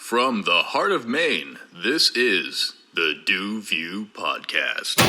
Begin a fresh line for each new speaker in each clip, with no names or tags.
From the heart of Maine, this is the DuView Podcast.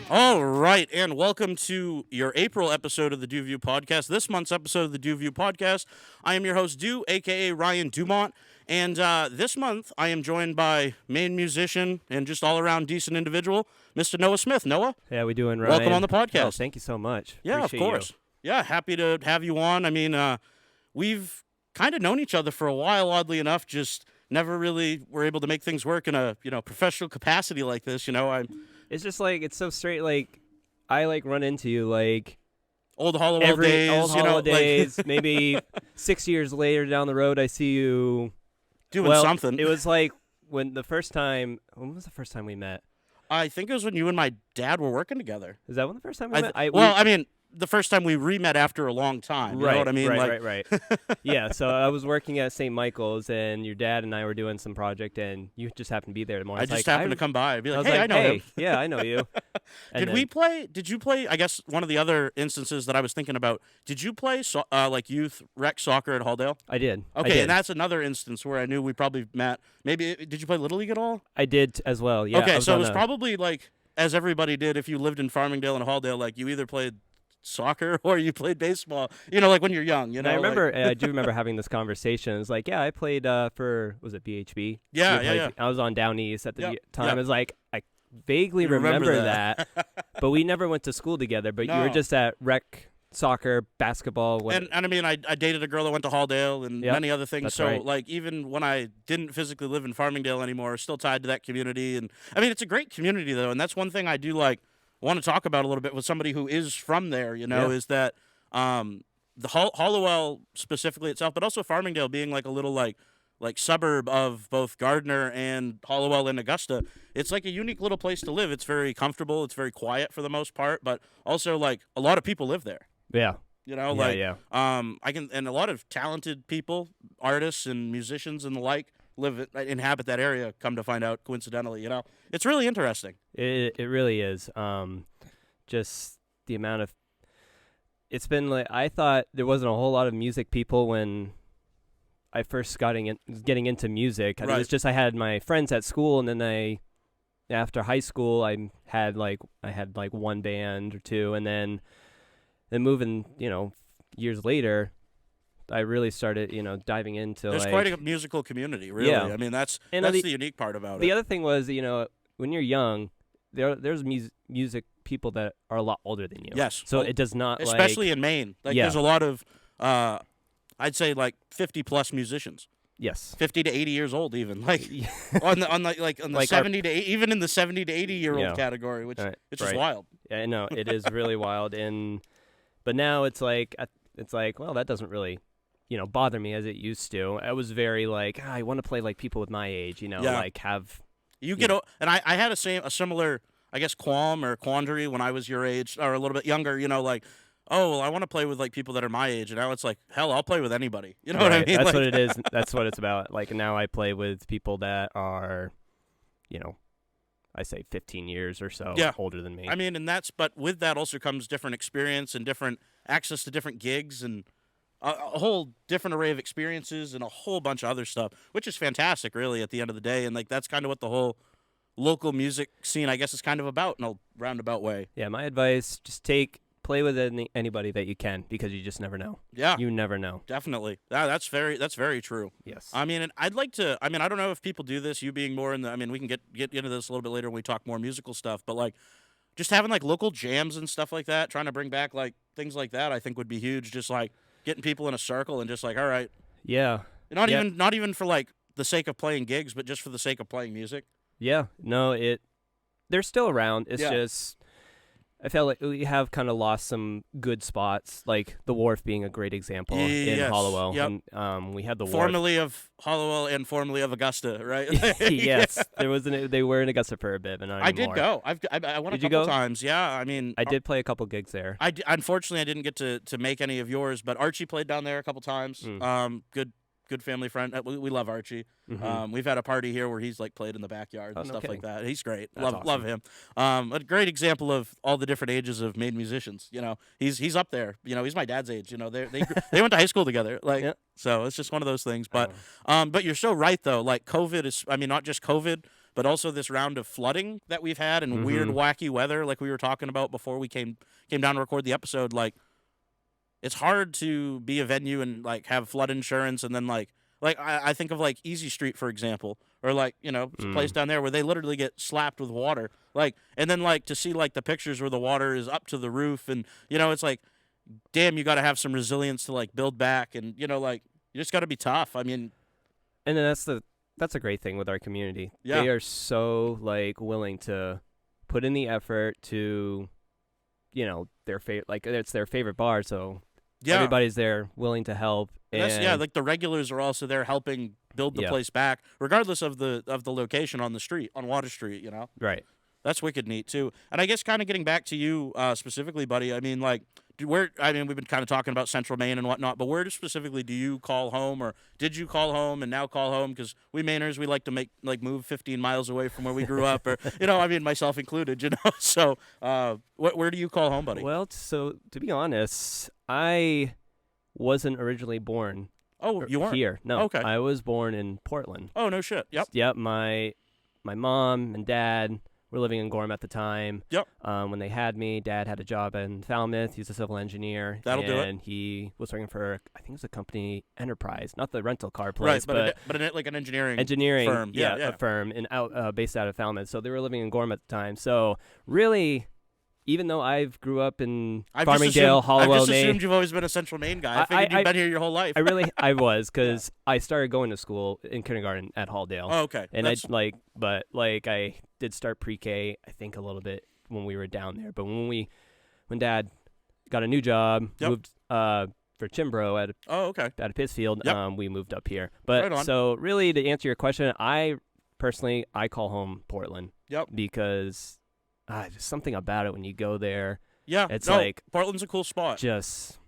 All right, and welcome to your April episode of the DuView Podcast. This month's episode of the DuView Podcast, I am your host, Du, a.k.a. Ryan Dumont, and this month I am joined by Maine musician and just all-around decent individual, Mr. Noah Smith. Noah?
Yeah, we doing, Ryan?
Welcome on the podcast.
Oh, thank you so much.
Yeah,
Appreciate
of course.
You.
Yeah, happy to have you on. I mean, we've kind of known each other for a while, oddly enough, just never really were able to make things work in a, professional capacity like this,
It's just like, it's so straight, like, I, run into you,
old Hollowell days,
old holidays, maybe 6 years later down the road, I see you
doing something.
It was like, when was the first time we met?
I think it was when you and my dad were working together.
Is that when the first time we met?
I mean, the first time we re-met after a long time. You know what I mean?
Right. Yeah, so I was working at St. Michael's, and your dad and I were doing some project, and you just happened to be there tomorrow.
I just happened to come by and be like, hey, I know him.
Yeah, I know you.
Did you play, I guess one of the other instances that I was thinking about, did you play youth rec soccer at Halldale?
I did.
Okay, and that's another instance where I knew we probably met. Maybe, did you play Little League at all?
I did as well, yeah.
Okay, so it was probably as everybody did, if you lived in Farmingdale and Halldale, you either played soccer or you played baseball, when you're young,
And I remember, I do remember having this conversation. It's like, yeah, I played for, was it BHB?
Yeah.
I was on Down East at the time.
Yep.
It was like, I vaguely remember that. But we never went to school together, but you were just at rec, soccer, basketball.
And I mean, I dated a girl that went to Halldale and many other things.
That's
so,
right.
Even when I didn't physically live in Farmingdale anymore, still tied to that community. And I mean, it's a great community, though. And that's one thing I do want to talk about a little bit with somebody who is from there, is that the Hollowell specifically itself, but also Farmingdale being a little like suburb of both Gardner and Hollowell and Augusta. It's a unique little place to live. It's very comfortable. It's very quiet for the most part, but also a lot of people live there.
Yeah.
And a lot of talented people, artists and musicians and the like, inhabit that area, come to find out, coincidentally, It's really interesting.
It really is. Just the amount of, it's been I thought there wasn't a whole lot of music people when I first getting into music.
Right.
It was just I had my friends at school, and then after high school I had one band or two, and then moving, years later, I really started, diving into
There's quite a musical community, really.
Yeah.
I mean, that's the unique part about it.
The other thing was, when you're young, there's music people that are a lot older than you.
Yes.
So it does not,
especially in Maine. There's a lot of, I'd say 50+ musicians.
Yes.
50 to 80 years old, even on the 70 to 80, even in the 70 to 80-year-old category, which it's just wild.
Yeah, I know it is really wild, but now it's like, well, that doesn't really, bother me as it used to. I was very I want to play people with my age, have.
You get, and I had a similar, I guess, qualm or quandary when I was your age or a little bit younger. Oh, well, I want to play with people that are my age, and now it's hell, I'll play with anybody. You know what I mean?
That's what it is. That's what it's about. Now I play with people that are, I say 15 years or so older than me.
I mean, but with that also comes different experience and different access to different gigs and a whole different array of experiences and a whole bunch of other stuff, which is fantastic, really, at the end of the day. And that's kind of what the whole local music scene, I guess, is kind of about in a roundabout way.
Yeah, my advice, just play with anybody that you can, because you just never know.
Yeah.
You never know.
Definitely. That's very true.
Yes.
I mean, and I don't know if people do this, you being more we can get into this a little bit later when we talk more musical stuff, but just having local jams and stuff like that, trying to bring back things like that, I think would be huge. Just getting people in a circle and just all right.
Yeah.
Not even for the sake of playing gigs, but just for the sake of playing music.
Yeah. No, they're still around. It's just, I felt like we have kind of lost some good spots, like the Wharf being a great example in Hollowell.
Yep.
And, we had the
formerly of Hollowell and formerly of Augusta, right?
Yes, they were in Augusta for a bit, but not
I
anymore.
did go. I went
Did
a
you
couple
go?
times. Yeah, I mean,
I did play a couple gigs there.
Unfortunately, I didn't get to make any of yours, but Archie played down there a couple times. Good family friend. We love Archie.
Mm-hmm.
We've had a party here where he's like played in the backyard and
no
stuff
kidding.
like that. He's great.
That's
Love him. A great example of all the different ages of Maine musicians. You know, he's up there. You know, he's my dad's age. You know, they went to high school together. Like,
Yeah.
So it's just one of those things. But you're so right though. Like COVID is. I mean, not just COVID, but also this round of flooding that we've had and weird, wacky weather, like we were talking about before we came down to record the episode. Like, it's hard to be a venue and like have flood insurance, and then like I think of like Easy Street, for example, or like, you know, a place down there where they literally get slapped with water, like, and then like to see like the pictures where the water is up to the roof, and you know, it's like, damn, you got to have some resilience to like build back, and you know, like you just got to be tough. I mean,
and then that's a great thing with our community.
Yeah.
They are so like willing to put in the effort to, you know, it's their favorite bar, so everybody's there willing to help. And
like the regulars are also there helping build the place back, regardless of the location on the street, on Water Street, you know?
Right.
That's wicked neat, too. And I guess kind of getting back to you specifically, buddy, I mean, like, we've been kind of talking about Central Maine and whatnot, but where specifically do you call home, or did you call home and now call home? Because we Mainers, we like to move 15 miles away from where we grew up, or, you know, I mean, myself included, you know? So where do you call home, buddy?
Well, so to be honest, I wasn't originally born
you weren't?
here. No.
Okay.
I was born in Portland.
Oh, no shit. Yep.
Yep. My mom and dad were living in Gorham at the time.
Yep.
When they had me, Dad had a job in Falmouth. He was a civil engineer.
That'll do it.
And he was working for, I think it was a company, Enterprise, not the rental car place,
but like an engineering firm.
Yeah, a firm based out of Falmouth. So they were living in Gorham at the time. So really, even though I've grew up in Farmingdale, Hollowell,
I've just
Maine,
assumed you've always been a Central Maine guy. I figured you've been here your whole life.
I was, because I started going to school in kindergarten at Halldale.
Oh, okay.
And I did start pre-K, I think, a little bit when we were down there. But when Dad got a new job, moved for Chimbro at Pittsfield, we moved up here. But
right
so really, to answer your question, I call home Portland.
Yep.
Because there's something about it when you go there.
Yeah,
it's
Portland's a cool spot.
Just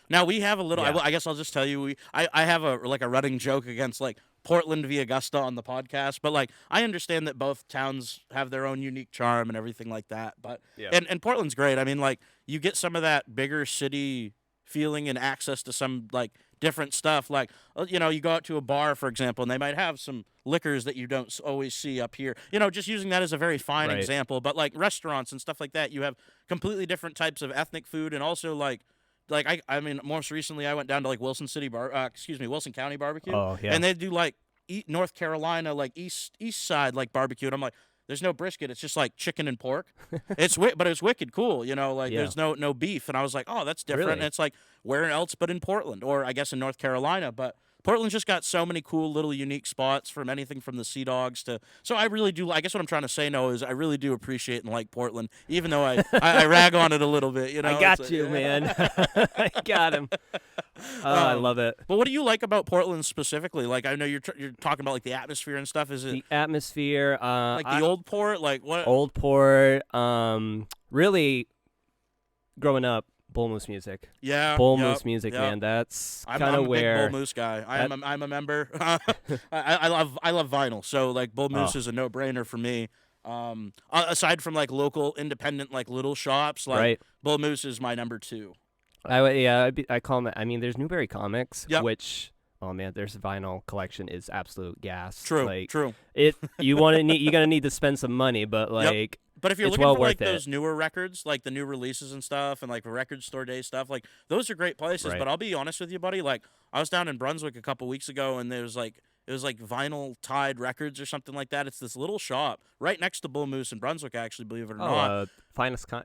now we have a little.
Yeah.
I guess I'll just tell you. I have a running joke against like Portland v. Augusta on the podcast, but like I understand that both towns have their own unique charm and everything like that. But and Portland's great. I mean, like you get some of that bigger city feeling and access to some like different stuff. Like, you know, you go out to a bar, for example, and they might have some liquors that you don't always see up here. You know, just using that as a very fine example. But like restaurants and stuff like that, you have completely different types of ethnic food, and also like I mean, most recently I went down to like Wilson County barbecue.
Oh, yeah.
And they do like North Carolina, like east side like barbecue, and I'm like, there's no brisket. It's just like chicken and pork. But it's wicked cool, you know. Like there's no beef, and I was like, oh, that's different.
Really?
And it's like where else but in Portland, or I guess in North Carolina. But Portland's just got so many cool little unique spots, from anything from the Sea Dogs to. So I really do. I guess what I'm trying to say, Noah, is I really do appreciate and like Portland, even though I rag on it a little bit. You know,
I got you, man. I got him. I love it.
But what do you like about Portland specifically? Like, I know you're talking about like the atmosphere and stuff. Is it
the atmosphere?
Like the Old Port? Like what?
Old Port. Really, growing up, Bull Moose music.
Yeah,
Bull Moose music, man. That's kind of where
I'm a big Bull Moose guy. I'm a member. I love vinyl, so like Bull Moose is a no-brainer for me. Aside from like local independent like little shops, like Bull Moose is my number 2.
I call them. I mean, there's Newberry Comics, which their vinyl collection is absolute gas.
True.
You're gonna need to spend some money, but like.
But if you're
it's
looking for like
worth
those newer records, like the new releases and stuff, and like record store day stuff, like those are great places. But I'll be honest with you, buddy. Like I was down in Brunswick a couple weeks ago, and it was like Vinyl Tide Records or something like that. It's this little shop right next to Bull Moose in Brunswick, actually, believe it or not.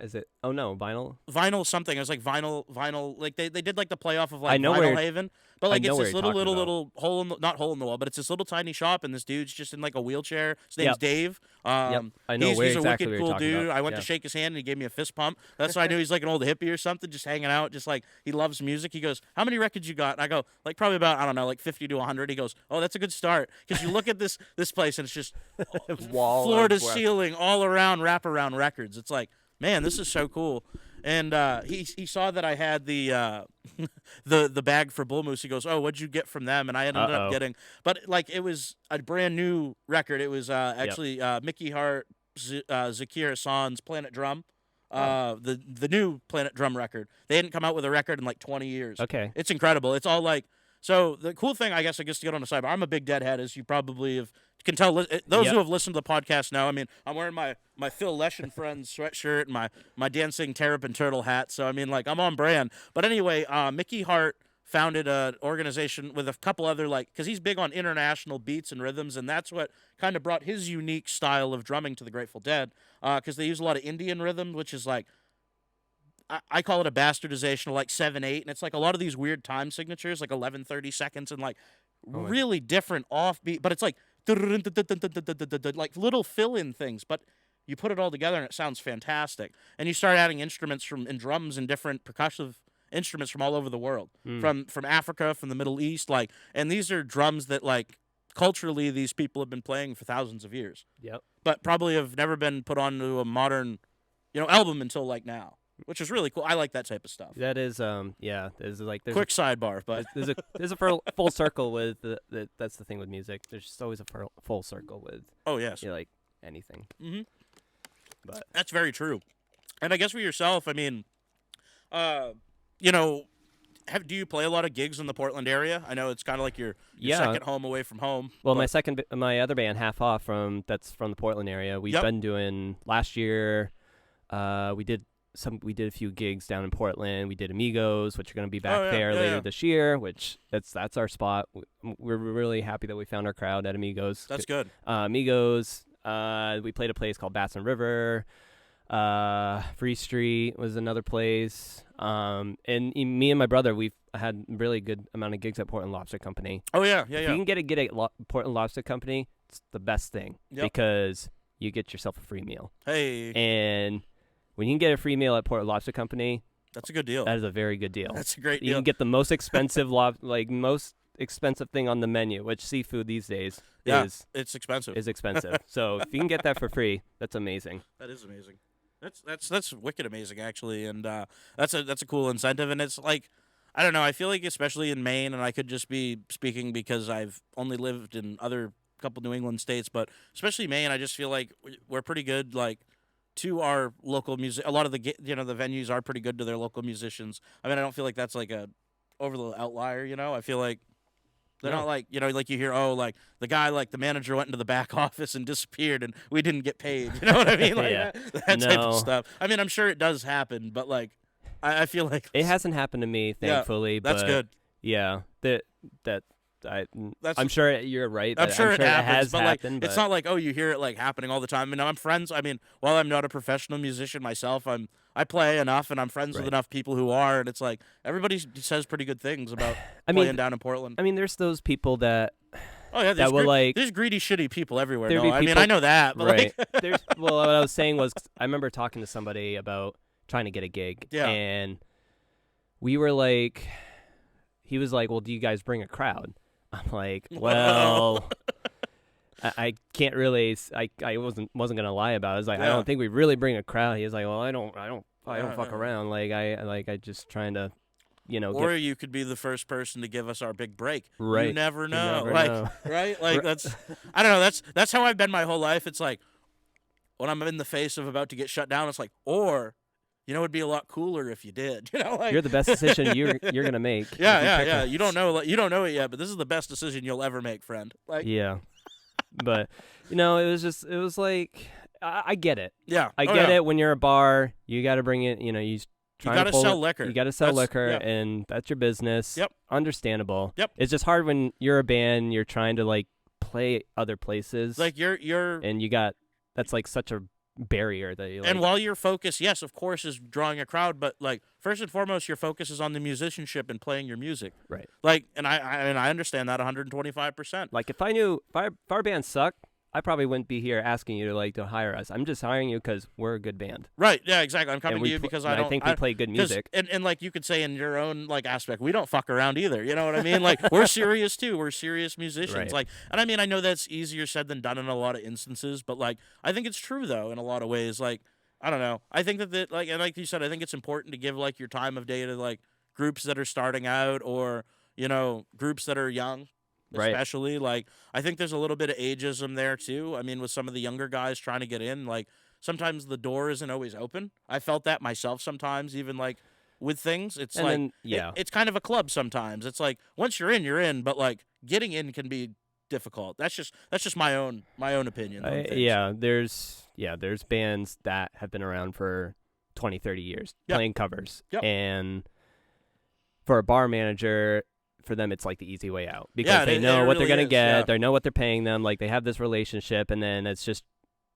Is it? Oh no, vinyl.
Vinyl something. It was like vinyl. Like they did like the playoff of like
I know
Vinyl Haven, but like
I know
it's
where
this
you're
little
talking
little hole in the, not hole in the wall, but it's this little tiny shop, and this dude's just in like a wheelchair. His name's
Yep.
Dave.
I know
he's
where
a
exactly
wicked
what
cool
you're talking
dude.
about.
I went to
Yeah.
shake his hand, and he gave me a fist pump. That's why I knew he's like an old hippie or something, just hanging out, just like he loves music. He goes, "How many records you got?" And I go, "Like probably about, I don't know, like 50 to 100." He goes, "Oh, that's a good start," because you look at this place, and it's just
Wall
floor to
of work.
ceiling, all around wraparound records. It's like, man, this is so cool. And he saw that I had the the bag for Bull Moose. He goes, "Oh, what'd you get from them?" And I ended up getting, but like it was a brand new record. It was actually Mickey Hart, Zakir Hassan's Planet Drum, the new Planet Drum record. They hadn't come out with a record in like 20 years.
Okay.
It's incredible. It's all like, so the cool thing, I guess to get on the side, I'm a big Deadhead, as you probably can tell. Those who have listened to the podcast know. I mean, I'm wearing my Phil Lesh and Friends sweatshirt and my dancing Terrapin Turtle hat. So I mean, like, I'm on brand. But anyway, Mickey Hart founded an organization with a couple other, like, because he's big on international beats and rhythms, and that's what kind of brought his unique style of drumming to the Grateful Dead, because they use a lot of Indian rhythm, which is like, I call it a bastardization of like 7/8, and it's like a lot of these weird time signatures, like 11, 30 seconds, and like really different offbeat, but it's like like little fill-in things, but you put it all together and it sounds fantastic. And you start adding instruments and drums and different percussive instruments from all over the world, from Africa, from the Middle East, like, and these are drums that, like, culturally these people have been playing for thousands of years.
Yep.
But probably have never been put onto a modern, album until like now. Which is really cool. I like that type of stuff.
That is, there's like
quick sidebar, but
there's a full circle with that's the thing with music. There's just always a full circle with.
Oh yes.
Like anything.
Mm-hmm.
But
that's very true. And I guess for yourself, I mean, do you play a lot of gigs in the Portland area? I know it's kind of like your second home away from home.
Well, my other band, Half Off, that's from the Portland area. We've been doing last year. We did a few gigs down in Portland. We did Amigos, which are going to be back there later this year, which that's our spot. We're really happy that we found our crowd at Amigos.
That's good.
Amigos, we played a place called Batson River. Free Street was another place. And me and my brother, we've had really good amount of gigs at Portland Lobster Company.
Oh, yeah.
If you can get a gig at Portland Lobster Company, it's the best thing because you get yourself a free meal.
Hey.
And when you can get a free meal at Portland Lobster Company,
that's a good deal.
That is a very good deal.
That's a great deal.
You can get the most expensive most expensive thing on the menu, which seafood these days is
expensive.
So if you can get that for free, that's amazing.
That is amazing. That's wicked amazing, actually, and that's a cool incentive. And it's like, I don't know, I feel like especially in Maine, and I could just be speaking because I've only lived in other couple New England states, but especially Maine, I just feel like we're pretty good, like, to our local music. A lot of the the venues are pretty good to their local musicians. I mean, I don't feel like that's like a over the outlier. I feel like they're not like like you hear, like the guy, like the manager went into the back office and disappeared and we didn't get paid. You know what I mean? Like that type of stuff. I mean, I'm sure it does happen, but like I feel like
it hasn't happened to me, thankfully.
That's good.
Yeah, I'm sure you're right.
I'm sure it happens, but
happened,
it's not like, you hear it like happening all the time. I mean, I'm friends. I mean, while I'm not a professional musician myself, I play enough, and I'm friends with enough people who are, and it's like everybody says pretty good things about playing down in Portland.
I mean, there's those people that.
Oh yeah, there's greedy, shitty people everywhere. No, I mean, I know that, but
right. What I was saying was, I remember talking to somebody about trying to get a gig, and we were like, he was like, "Well, do you guys bring a crowd?" I'm like, "Well, I can't really. I wasn't gonna lie about it. I was like, I don't think we really bring a crowd." He was like, "Well, I don't fuck around. I just trying to."
Or you could be the first person to give us our big break.
Right.
You never know.
You never know.
Right? Like that's I don't know, that's how I've been my whole life. It's like when I'm in the face of about to get shut down, it's like, or it'd be a lot cooler if you did. Like,
you're the best decision you're gonna make.
Yeah. You don't know it yet, but this is the best decision you'll ever make, friend. Like
yeah. But it was like I get it.
Yeah.
I get it. When you're a bar, you got to bring it. You got to
sell liquor.
You got to sell liquor, and that's your business.
Yep.
Understandable.
Yep.
It's just hard when you're a band. You're trying to like play other places.
Like you're
and you got that's like such a barrier that you like.
And while your focus, yes, of course, is drawing a crowd, but like first and foremost, your focus is on the musicianship and playing your music.
Right.
Like, and I understand that 125%.
Like if I knew if our band sucked, I probably wouldn't be here asking you to hire us. I'm just hiring you because we're a good band.
Right. Yeah. Exactly. I'm coming to you because I
think we play good music.
And like you could say in your own like aspect, we don't fuck around either. You know what I mean? Like we're serious too. We're serious musicians.
Right.
Like, and I mean, I know that's easier said than done in a lot of instances, but like I think it's true though in a lot of ways. Like I don't know. I think that like and like you said, I think it's important to give like your time of day to like groups that are starting out or groups that are young. Especially, like, I think there's a little bit of ageism there, too. I mean, with some of the younger guys trying to get in, like, sometimes the door isn't always open. I felt that myself sometimes, even, like, with things. It's
and
like,
then, yeah.
it's kind of a club sometimes. It's like, once you're in, but, like, getting in can be difficult. That's just my own opinion.
There's bands that have been around for 20, 30 years playing covers.
Yep.
And for a bar manager, for them it's like the easy way out because they know what they're going to get. They know what they're paying them. Like they have this relationship, and then it's just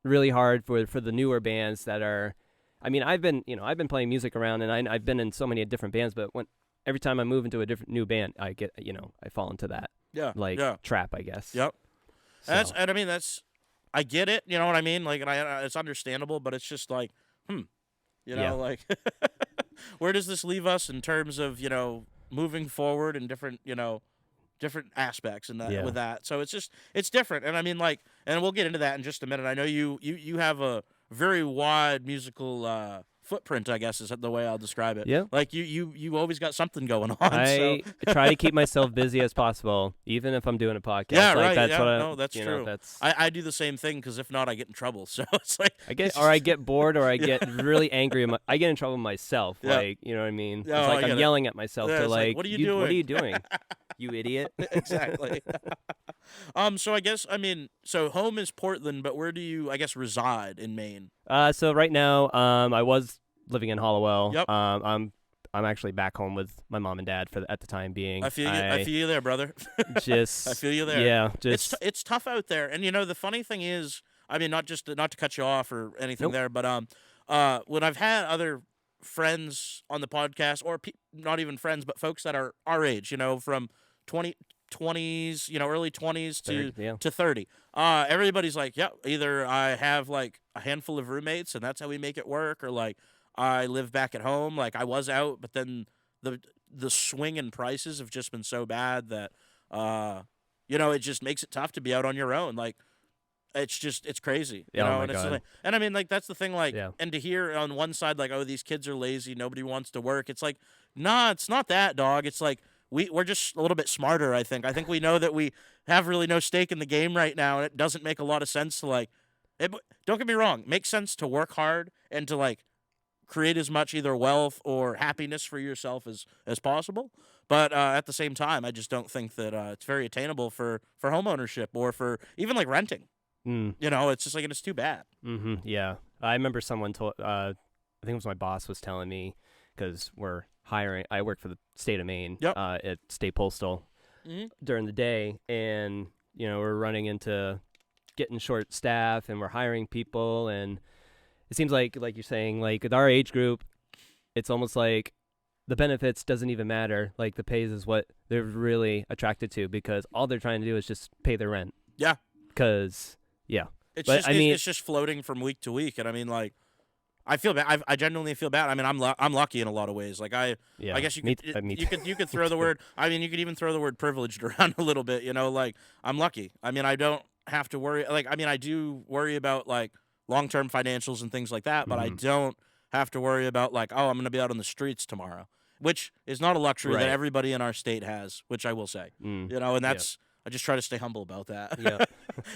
really hard for the newer bands that are. I mean, I've been playing music around, and I've been in so many different bands, but every time I move into a different new band, I get I fall into that trap, I guess.
Yep.
So.
And I mean I get it. You know what I mean? Like, and it's understandable, but it's just like, like, where does this leave us in terms of moving forward in different aspects and with that. So it's different. And I mean, like, and we'll get into that in just a minute. I know you have a very wide musical footprint, I guess is the way I'll describe it.
Yeah.
Like you always got something going on.
I try to keep myself busy as possible, even if I'm doing a podcast.
Yeah,
like,
right.
That's
yeah,
what
no, that's true. I do the same thing because if not, I get in trouble. So it's like
I get bored, or I get really angry. I get in trouble myself.
Yeah.
Like, you know what I mean?
Yeah,
it's like I'm yelling at myself to
like, what are you doing?
What are you doing? You idiot.
Exactly. So I guess so home is Portland, but where do you reside in Maine?
So right now, I was living in Hollowell.
Yep.
I'm actually back home with my mom and dad at the time being.
I feel you there, brother.
I feel
you there.
Yeah.
It's tough out there, and the funny thing is, not to cut you off or anything there, but when I've had other friends on the podcast, or not even friends, but folks that are our age, from 20s, early 20s to 30. Everybody's like, yeah, either I have like a handful of roommates and that's how we make it work, or like I live back at home. Like I was out, but then the swing in prices have just been so bad that it just makes it tough to be out on your own. Like it's crazy,
oh my
and
God.
And I mean, like, that's the thing, like, and to hear on one side, like, oh, these kids are lazy, nobody wants to work. It's like, nah, it's not that, dog. It's like, we're just a little bit smarter, I think. I think we know that we have really no stake in the game right now, and it doesn't make a lot of sense to, like, don't get me wrong, it makes sense to work hard and to, like, create as much either wealth or happiness for yourself as possible. But at the same time, I just don't think that it's very attainable for home ownership or for even, like, renting. It's just like, it's too bad.
Mm-hmm. Yeah. I remember someone told, I think it was my boss was telling me, because we're hiring, I work for the state of Maine at State Postal during the day, and, we're running into getting short staff, and we're hiring people, and it seems like you're saying, like, with our age group, it's almost like the benefits doesn't even matter. Like, the pays is what they're really attracted to, because all they're trying to do is just pay their rent.
Yeah.
Because... yeah,
it's just floating from week to week, and I mean, like, I feel bad. I genuinely feel bad. I mean, I'm lucky in a lot of ways. Like I guess you could throw the word. I mean, you could even throw the word privileged around a little bit. Like, I'm lucky. I mean, I don't have to worry. Like, I mean, I do worry about like long-term financials and things like that, but I don't have to worry about like, oh, I'm going to be out on the streets tomorrow, which is not a luxury that everybody in our state has. Which I will say, and that's. I just try to stay humble about that.
Yeah.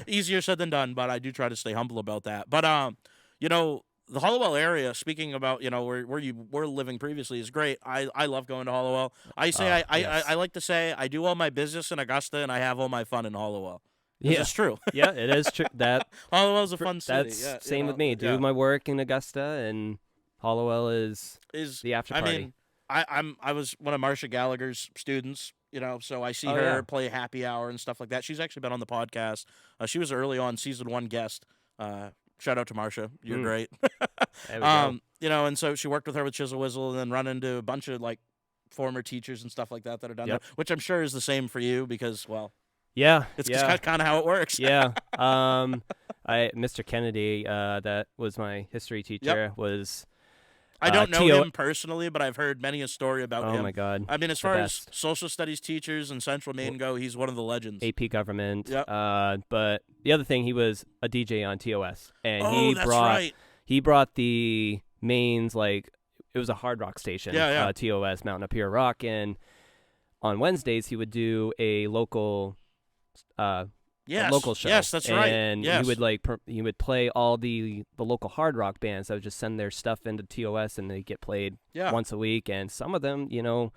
Easier said than done, but I do try to stay humble about that. But the Hollowell area, speaking about, where you were living previously, is great. I love going to Hollowell. I like to say I do all my business in Augusta and I have all my fun in Hollowell. Yeah, it's true.
Yeah, it is true. That
Hollowell's a fun city.
That's same with me. Do my work in Augusta, and Hollowell is the after party.
I mean, I was one of Marcia Gallagher's students. So I see her play Happy Hour and stuff like that. She's actually been on the podcast. She was early on season 1 guest. Shout out to Marsha. You're great.
There we go.
You know, and so she worked with her with Chisel Whizzle, and then run into a bunch of like former teachers and stuff like that are done
Yep.
there, which I'm sure is the same for you because, well,
Yeah,
it's
yeah.
kind of how it works.
Yeah. Mr. Kennedy, that was my history teacher, was
I don't know
T.O.
him personally, but I've heard many a story about him.
Oh my God.
I mean, as
The
far as
best.
social studies teachers in Central Maine go, he's one of the legends.
AP government.
Yep.
But the other thing, he was a DJ on TOS, and
That's right.
he brought the Maine's, like, it was a hard rock station.
Yeah.
TOS, Mountain Up Here Rock, and on Wednesdays he would do a local local show.
Yes, that's right.
And
Yes.
he would he would play all the local hard rock bands that would just send their stuff into TOS, and they get played once a week. And some of them, you know,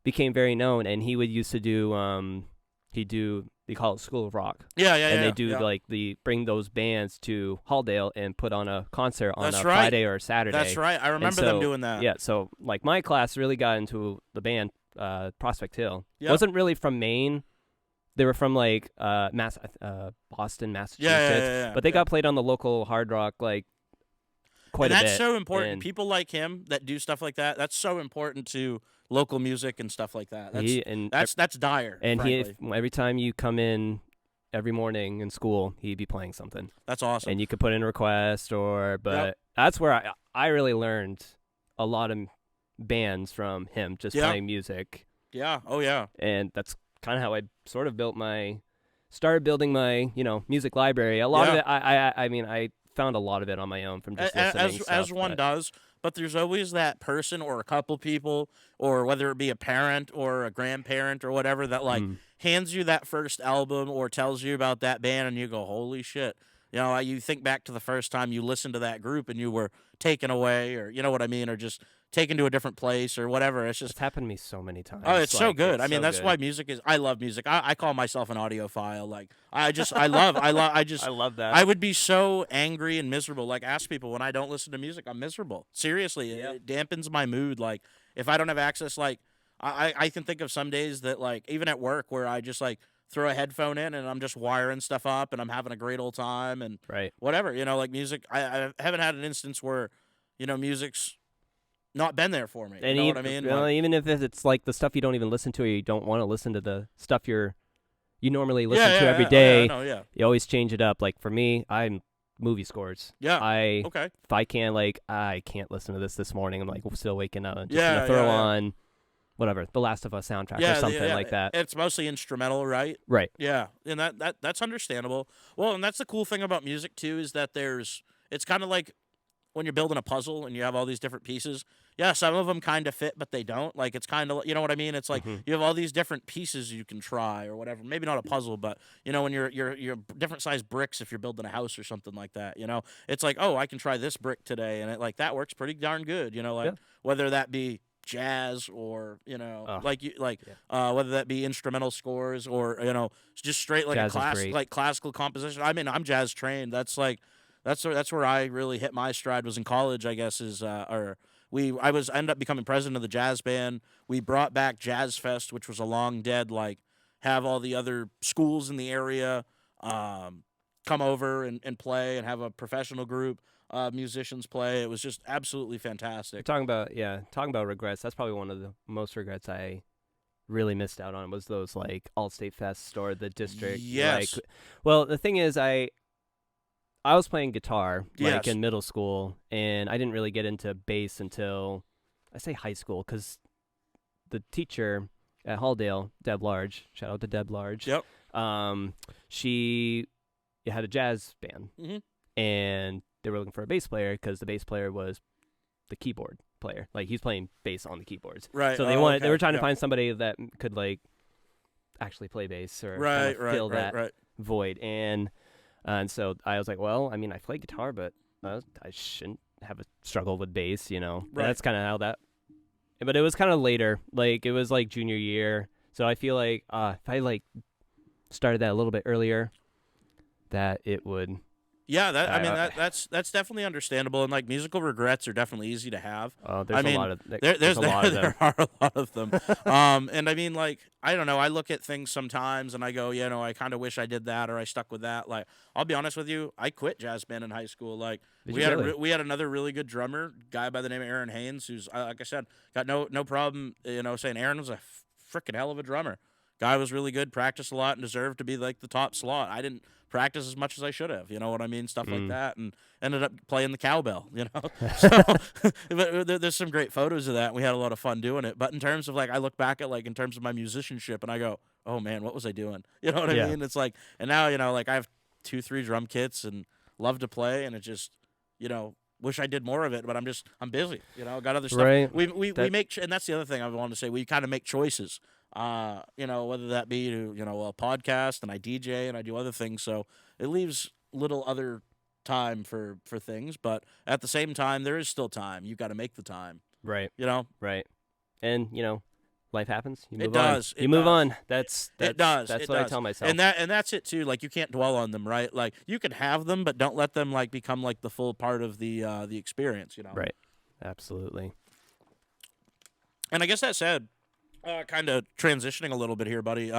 became very known. And he would used to do they call it School of Rock. And they do bring those bands to Halldale and put on a concert on Friday or Saturday.
That's right. I remember them doing that.
Yeah. So like my class really got into the band Prospect Hill.
Yep.
Wasn't really from Maine. They were from like Boston, Massachusetts, but they got played on the local hard rock like quite a bit.
That's so important.
And
People like him that do stuff like that. That's so important to local music and stuff like that. That's dire.
And
frankly.
every time you come in every morning in school, he'd be playing something.
That's awesome.
And you could put in a request but that's where I really learned a lot of bands from him, just playing music.
Yeah. Oh yeah.
And that's kind of how I sort of started building my, music library. A lot of it, I mean, I found a lot of it on my own from just listening.
As one does, but there's always that person or a couple people, or whether it be a parent or a grandparent or whatever, that like hands you that first album or tells you about that band, and you go, holy shit. You know, you think back to the first time you listened to that group and you were taken away, or you know what I mean, or just taken to a different place or whatever. It's happened
to me so many times.
Oh, it's so good. I mean, that's why music is. I love music. I call myself an audiophile. Like I love that. I would be so angry and miserable. Like, ask people when I don't listen to music, I'm miserable. Seriously, it dampens my mood. Like if I don't have access, like I can think of some days that like even at work where I just like throw a headphone in and I'm just wiring stuff up and I'm having a great old time and whatever, like music. I haven't had an instance where, music's not been there for me.
And
you know what I mean?
Even if it's like the stuff you don't even listen to, or you don't want to listen to the stuff you normally listen to every day, you always change it up. Like for me, I'm movie scores.
Yeah.
If I can't, I can't listen to this morning. I'm like still waking up and just gonna throw on whatever, The Last of Us soundtrack or something like that.
It's mostly instrumental, right?
Right.
Yeah, and that's understandable. Well, and that's the cool thing about music too, is that it's kind of like when you're building a puzzle and you have all these different pieces. Yeah, some of them kind of fit, but they don't. Like it's kind of, you know what I mean? It's like you have all these different pieces you can try or whatever. Maybe not a puzzle, but when you're different size bricks, if you're building a house or something like that, it's like, oh, I can try this brick today, and that works pretty darn good. Whether that be jazz or whether that be instrumental scores or just straight like classical composition. I mean, I'm jazz trained. That's where I really hit my stride, was in college, I guess. I ended up becoming president of the jazz band. We brought back Jazz Fest, which was a long dead, have all the other schools in the area come over and play, and have a professional group musicians play. It was just absolutely fantastic.
Talking about regrets, that's probably one of the most regrets I really missed out on, was those All-State Fest or the district.
Yes.
Well, the thing is, I was playing guitar in middle school, and I didn't really get into bass until, I say high school, because the teacher at Halldale, Deb Large, shout out to Deb Large.
Yep.
She had a jazz band, and they were looking for a bass player because the bass player was the keyboard player. He's playing bass on the keyboards.
Right.
So they were trying to find somebody that could actually play bass or fill that void. And so I was like, well, I mean, I play guitar, but I shouldn't have a struggle with bass, Right. That's kind of how that. But it was kind of later. It was junior year. So I feel like if I started that a little bit earlier, that it would
Yeah, I mean that's definitely understandable, and like musical regrets are definitely easy to have.
There's
I mean,
a lot of
there's
a lot of them.
there are a lot of them. And I mean, like, I don't know. I look at things sometimes and I go, I kind of wish I did that or I stuck with that. Like, I'll be honest with you, I quit jazz band in high school. Like,
Did
we
you
had
really?
we had another really good drummer, guy by the name of Aaron Haynes, who's like I said, got no problem, saying Aaron was a freaking hell of a drummer. Guy was really good, practiced a lot, and deserved to be like the top slot. I didn't practice as much as I should have, you know what I mean? Stuff like that, and ended up playing the cowbell, So but there's some great photos of that. And we had a lot of fun doing it. But in terms of like, I look back at like in terms of my musicianship, and I go, oh man, what was I doing? You know what I
Yeah.
mean? It's like, and now like I have 2-3 drum kits and love to play, and it just, wish I did more of it, but I'm busy. Got other stuff.
Right.
We make, and that's the other thing I want to say. We kind of make choices. Whether that be to, a podcast, and I DJ and I do other things. So it leaves little other time for things, but at the same time, there is still time. You got to make the time,
Right.
you
Right. And life happens. You move
It does.
on.
It
You move
does.
on. That's
it does.
That's
it
what
does.
I tell myself.
And that's it too. Like, you can't dwell on them, right? Like, you can have them, but don't let them like become like the full part of the experience,
Right. Absolutely.
And I guess that said, kind of transitioning a little bit here, buddy.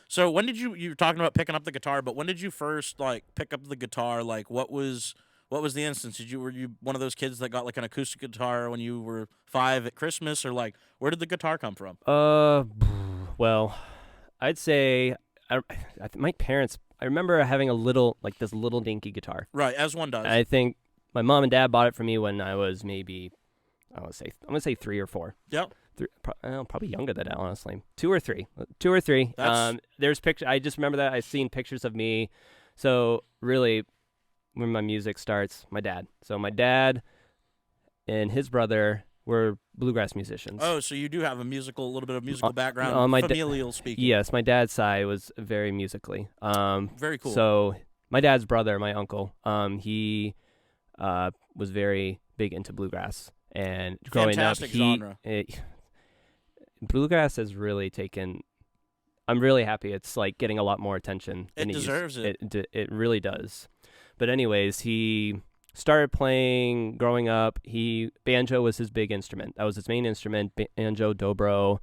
So when did you were talking about picking up the guitar, but when did you first like pick up the guitar? Like, what was the instance? Were you one of those kids that got like an acoustic guitar when you were 5 at Christmas, or like where did the guitar come from?
Well, I'd say my parents. I remember having this little dinky guitar.
Right, as one does.
I think my mom and dad bought it for me when I was maybe, I'm gonna say 3 or 4.
Yep.
Probably younger than that, honestly. 2 or 3. 2 or 3. There's pictures. I just remember that I've seen pictures of me. So really, when my music starts, my dad. So my dad and his brother were bluegrass musicians.
Oh, so you do have a little bit of musical background, familial speaking.
Yes, my dad's side was very musically.
Very cool.
So my dad's brother, my uncle, he was very big into bluegrass, and growing
Fantastic
up,
genre.
Bluegrass has really taken. I'm really happy it's like getting a lot more attention.
It deserves it.
It really does. But anyways, he started playing growing up. Banjo was his big instrument. That was his main instrument. Banjo, dobro,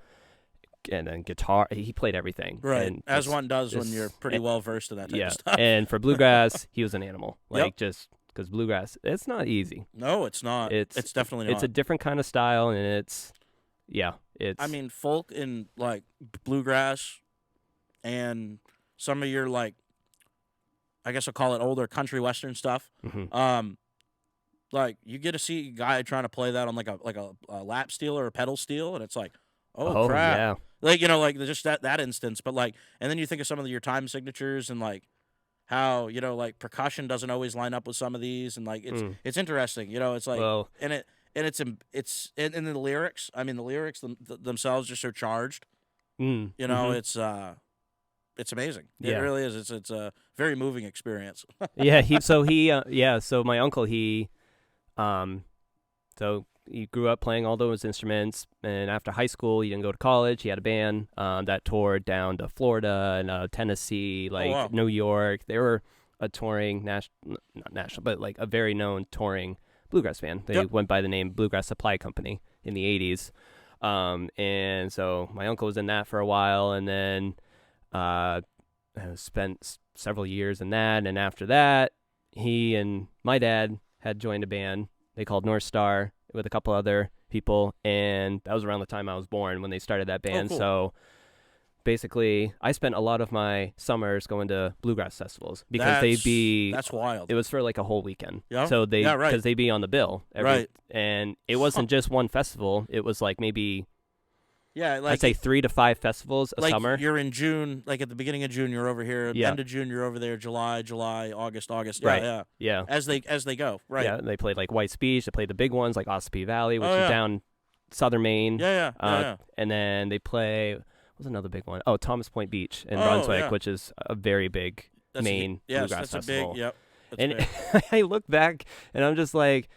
and then guitar. He played everything.
Right,
and
as one does when you're pretty well versed in that type of stuff.
And for bluegrass, he was an animal.
Yep.
Just because bluegrass, it's not easy.
No, it's not. It's definitely not.
It's a different kind of style, and it's. I
mean, folk and like bluegrass, and some of your like, I guess I'll call it older country western stuff.
Mm-hmm.
Like, you get to see a guy trying to play that on like a lap steel or a pedal steel, and it's like, oh crap,
yeah.
Like, like just that instance. But like, and then you think of some of your time signatures and like how like percussion doesn't always line up with some of these, and like it's interesting. It's like it's in the lyrics. I mean, the lyrics themselves are so charged. It's amazing. It really is. It's a very moving experience.
So my uncle, so he grew up playing all those instruments, and after high school, he didn't go to college. He had a band that toured down to Florida and Tennessee, New York. They were a touring not national, but like a very known touring bluegrass band. They went by the name Bluegrass Supply Company in the 80s. And so my uncle was in that for a while, and then spent several years in that. And after that, he and my dad had joined a band they called North Star with a couple other people, and that was around the time I was born when they started that band.
Cool.
So basically, I spent a lot of my summers going to bluegrass festivals because
that's wild.
It was for like a whole weekend.
Yeah.
So because they'd be on the bill. And it wasn't just one festival. It was like maybe I'd say 3 to 5 festivals a summer.
You're in June, like at the beginning of June, you're over here.
Yeah.
End of June, you're over there. July, August.
Right. Yeah.
As they go. Right.
Yeah. They played like White Beach. They played the big ones like Ossipee Valley, which is down southern Maine.
Yeah.
And then they play. What's another big one? Oh, Thomas Point Beach in Brunswick, which is a very big Maine bluegrass festival. And I look back and I'm just like,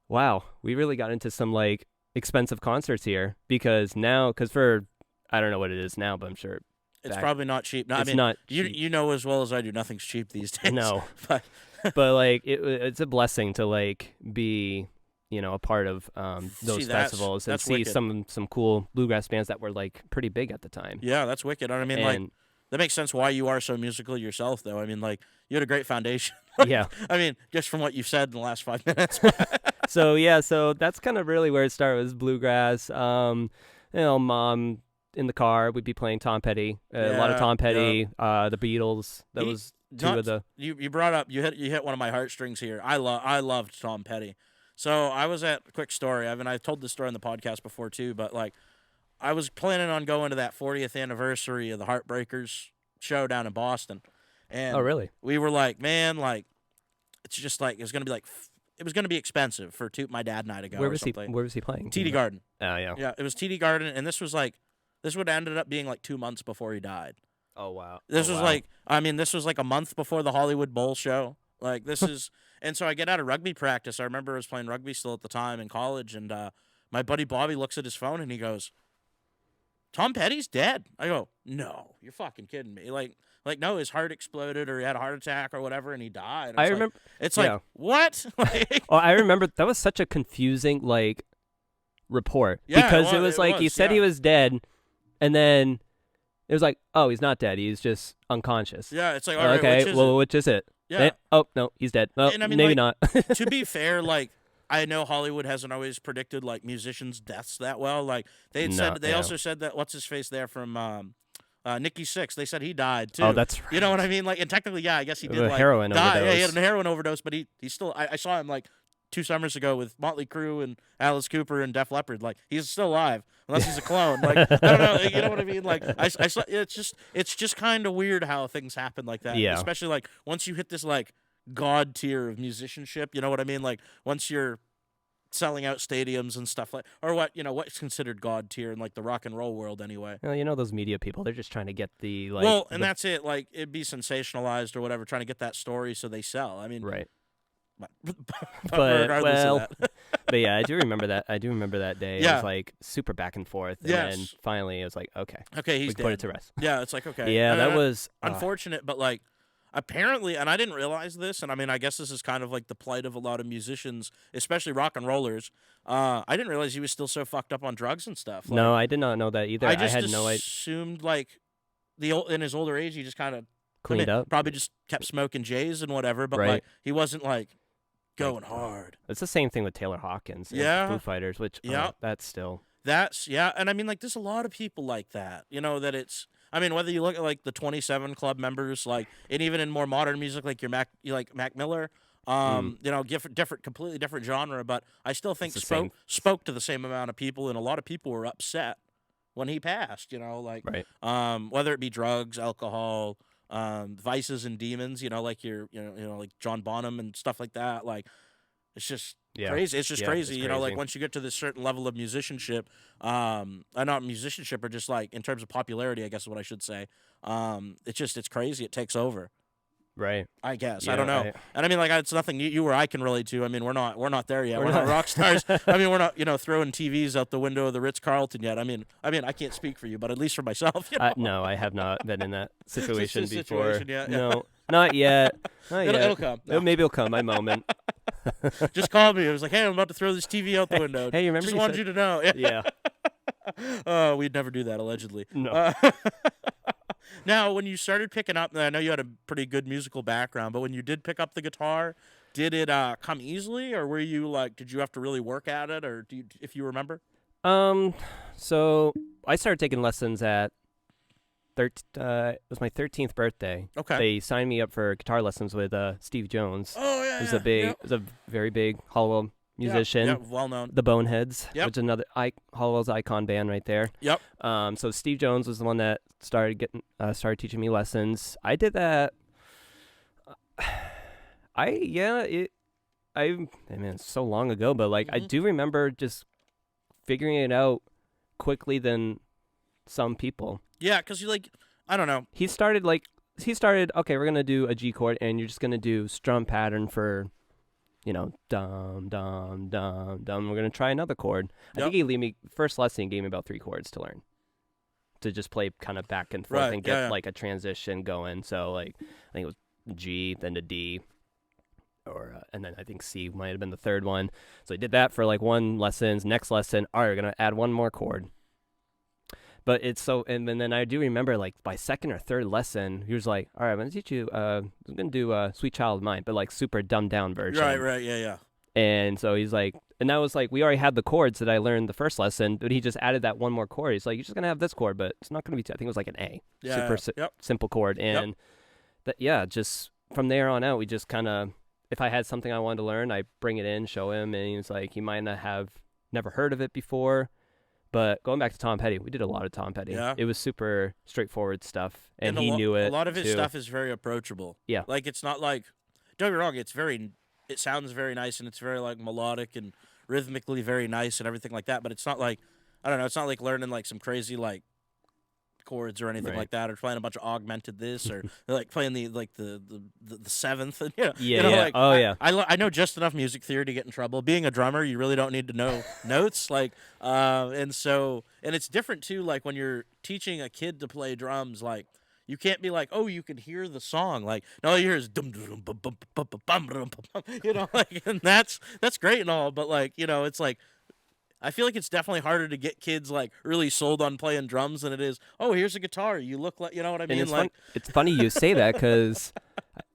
wow, we really got into some like expensive concerts here because for I don't know what it is now, but I'm sure
It's probably not cheap. No,
it's
I mean,
not
you know as well as I do, nothing's cheap these days.
No.
but
but like it's a blessing to like be a part of those festivals and
that's
see
wicked.
some cool bluegrass bands that were like pretty big at the time.
Yeah, that's wicked. I mean, like that makes sense why you are so musical yourself, though. I mean, like you had a great foundation.
Yeah.
I mean, just from what you've said in the last 5 minutes.
So that's kind of really where it started, was bluegrass. Mom in the car would be playing Tom Petty, a lot of Tom Petty, the Beatles. That was two of the.
You brought up you hit one of my heartstrings here. I loved Tom Petty. So I was at quick story. I've told this story on the podcast before too, but like I was planning on going to that 40th anniversary of the Heartbreakers show down in Boston. And
oh, really?
We were like, man, like it's just like it was gonna be expensive for my dad and I to go.
Where was he playing?
TD Garden.
Oh yeah.
Yeah, it was TD Garden, and this would ended up being like 2 months before he died.
Oh wow.
This was like a month before the Hollywood Bowl show. Like this is, and so I get out of rugby practice. I remember I was playing rugby still at the time in college, and my buddy Bobby looks at his phone and he goes, "Tom Petty's dead." I go, "No, you're fucking kidding me!" Like no, his heart exploded or he had a heart attack or whatever, and he died.
I remember.
It's like what?
Oh, I remember that was such a confusing report
because
it was like you said he was dead, and then it was like, oh, he's not dead. He's just unconscious.
Yeah, it's like, all right,
okay, which is it?
Yeah.
Oh no, he's dead. Well,
and I mean,
maybe
like,
not.
To be fair, like I know Hollywood hasn't always predicted like musicians' deaths that well. Like they also said that what's his face there from Nikki Sixx. They said he died too.
Oh, that's right.
You know what I mean? Like, and technically, yeah, I guess he did like
heroin
die.
overdose.
Yeah, he had a heroin overdose, but he still. I saw him like 2 summers ago with Motley Crue and Alice Cooper and Def Leppard. Like he's still alive, unless he's a clone. Like I don't know. You know what I mean? Like I saw. It's just kind of weird how things happen like that.
Yeah.
Especially like once you hit this like god tier of musicianship. You know what I mean? Like once you're selling out stadiums and stuff or what's considered god tier in like the rock and roll world anyway.
Well, those media people, they're just trying to get the
that's it. Like it'd be sensationalized or whatever, trying to get that story so they sell. I mean,
right.
But regardless of that.
But yeah, I do remember that day.
Yeah.
It was like super back and forth, and then finally it was like, okay,
he's
dead. Put it to rest.
Yeah, it's like okay.
Yeah, that was
unfortunate, but like. Apparently, and I didn't realize this, and I mean, I guess this is kind of like the plight of a lot of musicians, especially rock and rollers. I didn't realize he was still so fucked up on drugs and stuff. Like,
no, I did not know that either.
I had
assumed
like in his older age, he just kind of
cleaned up.
Probably just kept smoking J's and whatever, but like he wasn't like going hard.
It's the same thing with Taylor Hawkins.
Yeah,
Foo Fighters, which that's still.
And I mean, like, there's a lot of people like that. That it's. I mean, whether you look at like the 27 Club members, like, and even in more modern music, like Mac Miller, completely different genre, but I still think spoke to the same amount of people, and a lot of people were upset when he passed. Whether it be drugs, alcohol, vices and demons, like like John Bonham and stuff like that, like. It's just crazy. It's just crazy. It's crazy. Like once you get to this certain level of musicianship, not musicianship, or just like in terms of popularity, I guess is what I should say. It's crazy. It takes over.
Right.
I guess. I don't know. And I mean, like, it's nothing you or I can relate to. I mean, we're not there yet. We're not rock stars. I mean, we're not, throwing TVs out the window of the Ritz-Carlton yet. I mean, I can't speak for you, but at least for myself,
No, I have not been in that situation before.
Situation, yeah.
No, not yet.
It'll come. No.
Maybe it'll come. My moment.
Just called me. It was like, hey, I'm about to throw this TV out the window.
Hey, you remember?
Just wanted you to know.
Yeah.
We'd never do that, allegedly.
No.
Now, when you started picking up, I know you had a pretty good musical background, but when you did pick up the guitar, did it come easily, or were you did you have to really work at it, or if you remember?
So I started taking lessons at it was my 13th birthday.
Okay.
They signed me up for guitar lessons with Steve Jones.
Oh yeah.
It was a very big Hollowell musician.
Yeah, well known.
The Boneheads,
Yep.
which is another Hollowell's icon band right there.
Yep.
So Steve Jones was the one that started teaching me lessons. I did that. I mean, it's so long ago, but I do remember just figuring it out quickly than some people.
Yeah, because I don't know.
He started, okay, we're going to do a G chord, and you're just going to do strum pattern for, dum, dum, dum, dum. We're going to try another chord.
Yep.
I think first lesson, he gave me about 3 chords to learn. to just play kind of back and forth
Right,
and get
yeah.
like a transition going. So like I think it was G, then to D, or and then I think C might have been the third one. So I did that for like one lesson. Next lesson, all right, we're gonna add one more chord. But it's so, and then I do remember like by second or third lesson, he was like, all right, I'm gonna teach you. I'm gonna do Sweet Child of Mine, but like super dumbed down version.
Right, yeah.
And so he's like, and that was like, we already had the chords that I learned the first lesson, but he just added that one more chord. He's like, you're just going to have this chord, but it's not going to be, I think it was like an A.
Yeah,
Super simple chord. And just from there on out, we just kind of, if I had something I wanted to learn, I bring it in, show him, and he's like, he might not have never heard of it before. But going back to Tom Petty, we did a lot of Tom Petty.
Yeah.
It was super straightforward stuff, and he
a
knew it.
A lot of his
too.
stuff is very approachable.
Yeah.
Like, it's not like, don't get me wrong, it sounds very nice, and it's very, like, melodic and rhythmically very nice and everything like that, but it's not like, I don't know, it's not like learning, like, some crazy, like, chords or anything like that, or playing a bunch of augmented this, or like playing the seventh, and like, I know just enough music theory to get in trouble. Being a drummer, you really don't need to know notes, like, and it's different too. Like when you're teaching a kid to play drums, like you can't be like, oh, you can hear the song, like no, all you hear is dum dum bum bum bum bum bum bum, like, and that's great and all, but like it's like. I feel like it's definitely harder to get kids like really sold on playing drums than it is. Oh, here's a guitar. You look like, you know what I mean?
And it's funny you say that because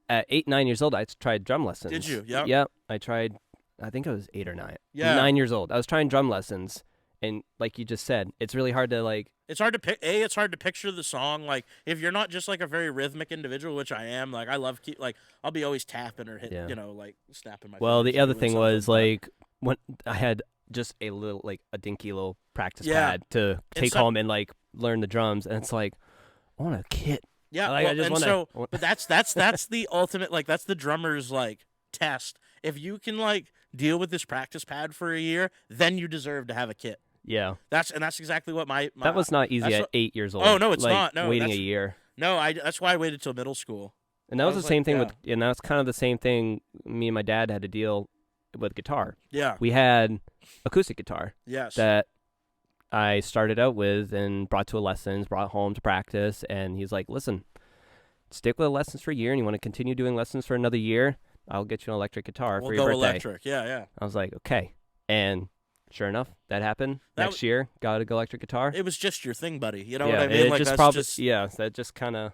at 8, 9 years old, I tried drum lessons.
Did you? Yeah.
Yep. I tried. I think I was 8 or 9.
Yeah.
9 years old. I was trying drum lessons, and like you just said, it's really hard to like.
It's hard to it's hard to picture the song. Like if you're not just like a very rhythmic individual, which I am. Like I love I'll be always tapping or hitting, like snapping my.
Well,
fingers
the other
doing
thing
something
was
like
when I had just a little like a dinky little practice pad to take home and like learn the drums, and it's like I want a kit.
Yeah,
like,
but that's the ultimate, like that's the drummer's like test. If you can like deal with this practice pad for a year, then you deserve to have a kit.
Yeah,
that's exactly what my
that was not easy at 8 years old.
Oh no, it's
like,
not. No,
waiting a year.
No, that's why I waited till middle school.
And that was the same thing and that was kind of the same thing. Me and my dad had to deal with guitar.
Yeah,
we had acoustic guitar.
Yes,
that I started out with and brought to lessons, brought home to practice, and he's like, "Listen, stick with the lessons for a year, and you want to continue doing lessons for another year, I'll get you an electric guitar for your birthday."
We'll go electric, yeah.
I was like, "Okay," and sure enough, that happened. Next year, got an electric guitar.
It was just your thing, buddy. You know what
Yeah,
I mean?
it
Like
just that just kind of.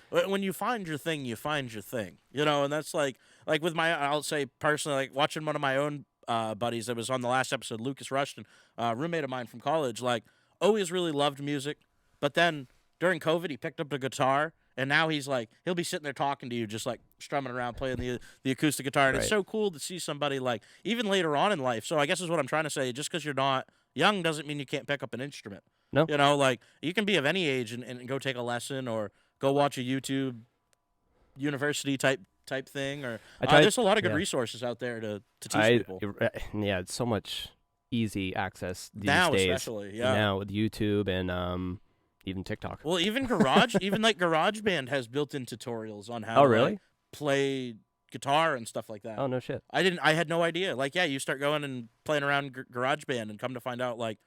When you find your thing, you find your thing. And that's like with I'll say personally, like watching one of my own buddies that was on the last episode, Lucas Rushton, roommate of mine from college, like always really loved music, but then during COVID he picked up the guitar, and now he'll be sitting there talking to you, just like strumming around playing the acoustic guitar, and It's so cool to see somebody like even later on in life. So I guess is what I'm trying to say. Just because you're not young doesn't mean you can't pick up an instrument.
No,
like you can be of any age and go take a lesson or go watch a YouTube university type thing, or there's a lot of good resources out there to teach people.
Yeah, it's so much easy access these
now,
days.
Especially, yeah.
Now with YouTube and even TikTok.
Well, even GarageBand has built-in tutorials on how to play guitar and stuff like that.
Oh no shit!
I had no idea. Like, yeah, you start going and playing around GarageBand and come to find out like.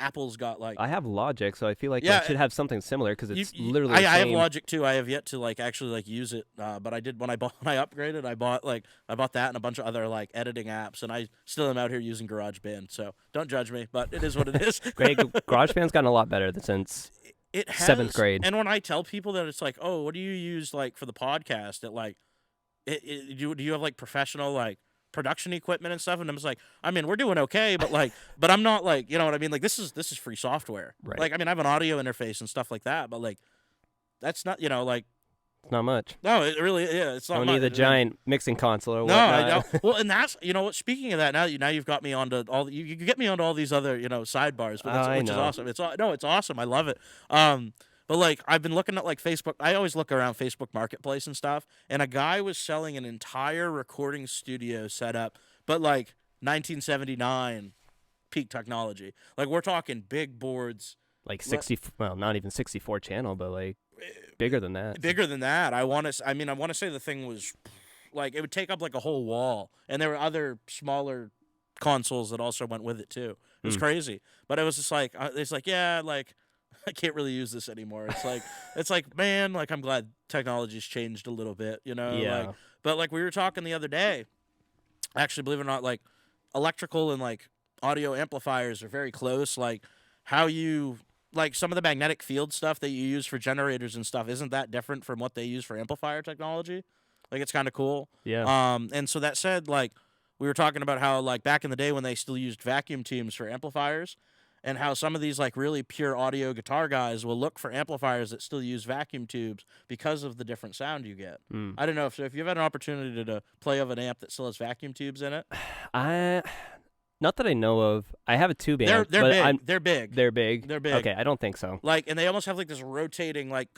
Apple's got like
I have Logic, so I feel like it should have something similar because it's literally.
I have Logic too. I have yet to like actually like use it, but I did when I upgraded. I bought that and a bunch of other like editing apps, and I still am out here using GarageBand. So don't judge me, but it is what it is.
Great, GarageBand's gotten a lot better since
it has,
7th grade.
And when I tell people that it's like, oh, what do you use like for the podcast? Do you have like professional like production equipment and stuff? And I'm just like, I mean, we're doing okay, but I'm not like, you know what I mean? Like this is free software.
Right.
Like, I mean, I have an audio interface and stuff like that, but like, that's not, like.
It's not much.
No, it really, it's not much.
Don't need the giant mixing console or
whatnot.
No,
I know. Well, and that's, what, speaking of that, now you've got me onto all, you get me onto all these other, sidebars, which is awesome. It's awesome. I love it. But, like, I've been looking at, like, Facebook. I always look around Facebook Marketplace and stuff, and a guy was selling an entire recording studio setup, but, like, 1979 peak technology. Like, we're talking big boards.
Like 60, well, not even 64 channel, but, like, bigger than that.
Bigger than that. I want to say the thing was, like, it would take up, like, a whole wall. And there were other smaller consoles that also went with it, too. It was crazy. But it was just, like, it's like, yeah, like, I can't really use this anymore. It's like, man, like I'm glad technology's changed a little bit, you know?
Yeah.
Like, but like we were talking the other day, actually, believe it or not, like electrical and like audio amplifiers are very close. Like how you like some of the magnetic field stuff that you use for generators and stuff isn't that different from what they use for amplifier technology. Like it's kind of cool.
Yeah.
And so that said, like we were talking about how like back in the day when they still used vacuum tubes for amplifiers, and how some of these like really pure audio guitar guys will look for amplifiers that still use vacuum tubes because of the different sound you get. I don't know if you've had an opportunity to play of an amp that still has vacuum tubes in it.
Not that I know of. I have a tube amp.
They're
but
big. They're big.
They're big.
They're big.
Okay, I don't think so.
Like, and they almost have like this rotating. Like,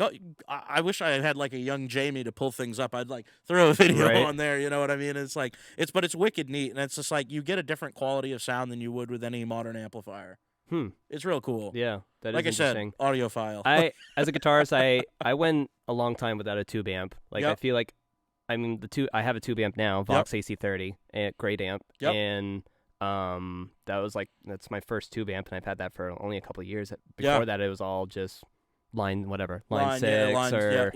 I wish I had like a young Jamie to pull things up. I'd like throw a video on there. You know what I mean? It's like but it's wicked neat, and it's just like you get a different quality of sound than you would with any modern amplifier. It's real cool.
Yeah, that
like
is
Like
interesting.
I said, audiophile.
As a guitarist, I went a long time without a tube amp. Like I feel like, I mean, I have a tube amp now, Vox AC30, great amp, and that's my first tube amp, and I've had that for only a couple of years. Before that, it was all just line 6 or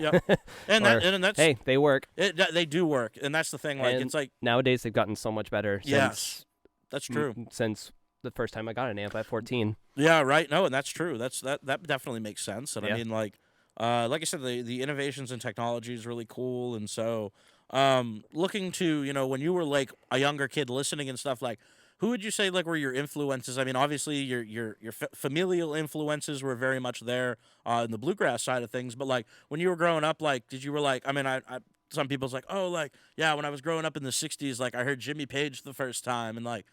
and that's
hey, they work.
They do work, and that's the thing. Like
and
it's like
nowadays they've gotten so much better.
Yes, that's true.
Since the first time I got an amp at 14.
Yeah, right. No, and that's true. That definitely makes sense. And I mean, like I said, the innovations in technology is really cool. And so, looking to when you were like a younger kid listening and stuff, like who would you say like were your influences? I mean, obviously your familial influences were very much there in the bluegrass side of things. But like when you were growing up, like did you were like I mean I some people's like oh like yeah when I was growing up in the '60s like I heard Jimmy Page the first time and like.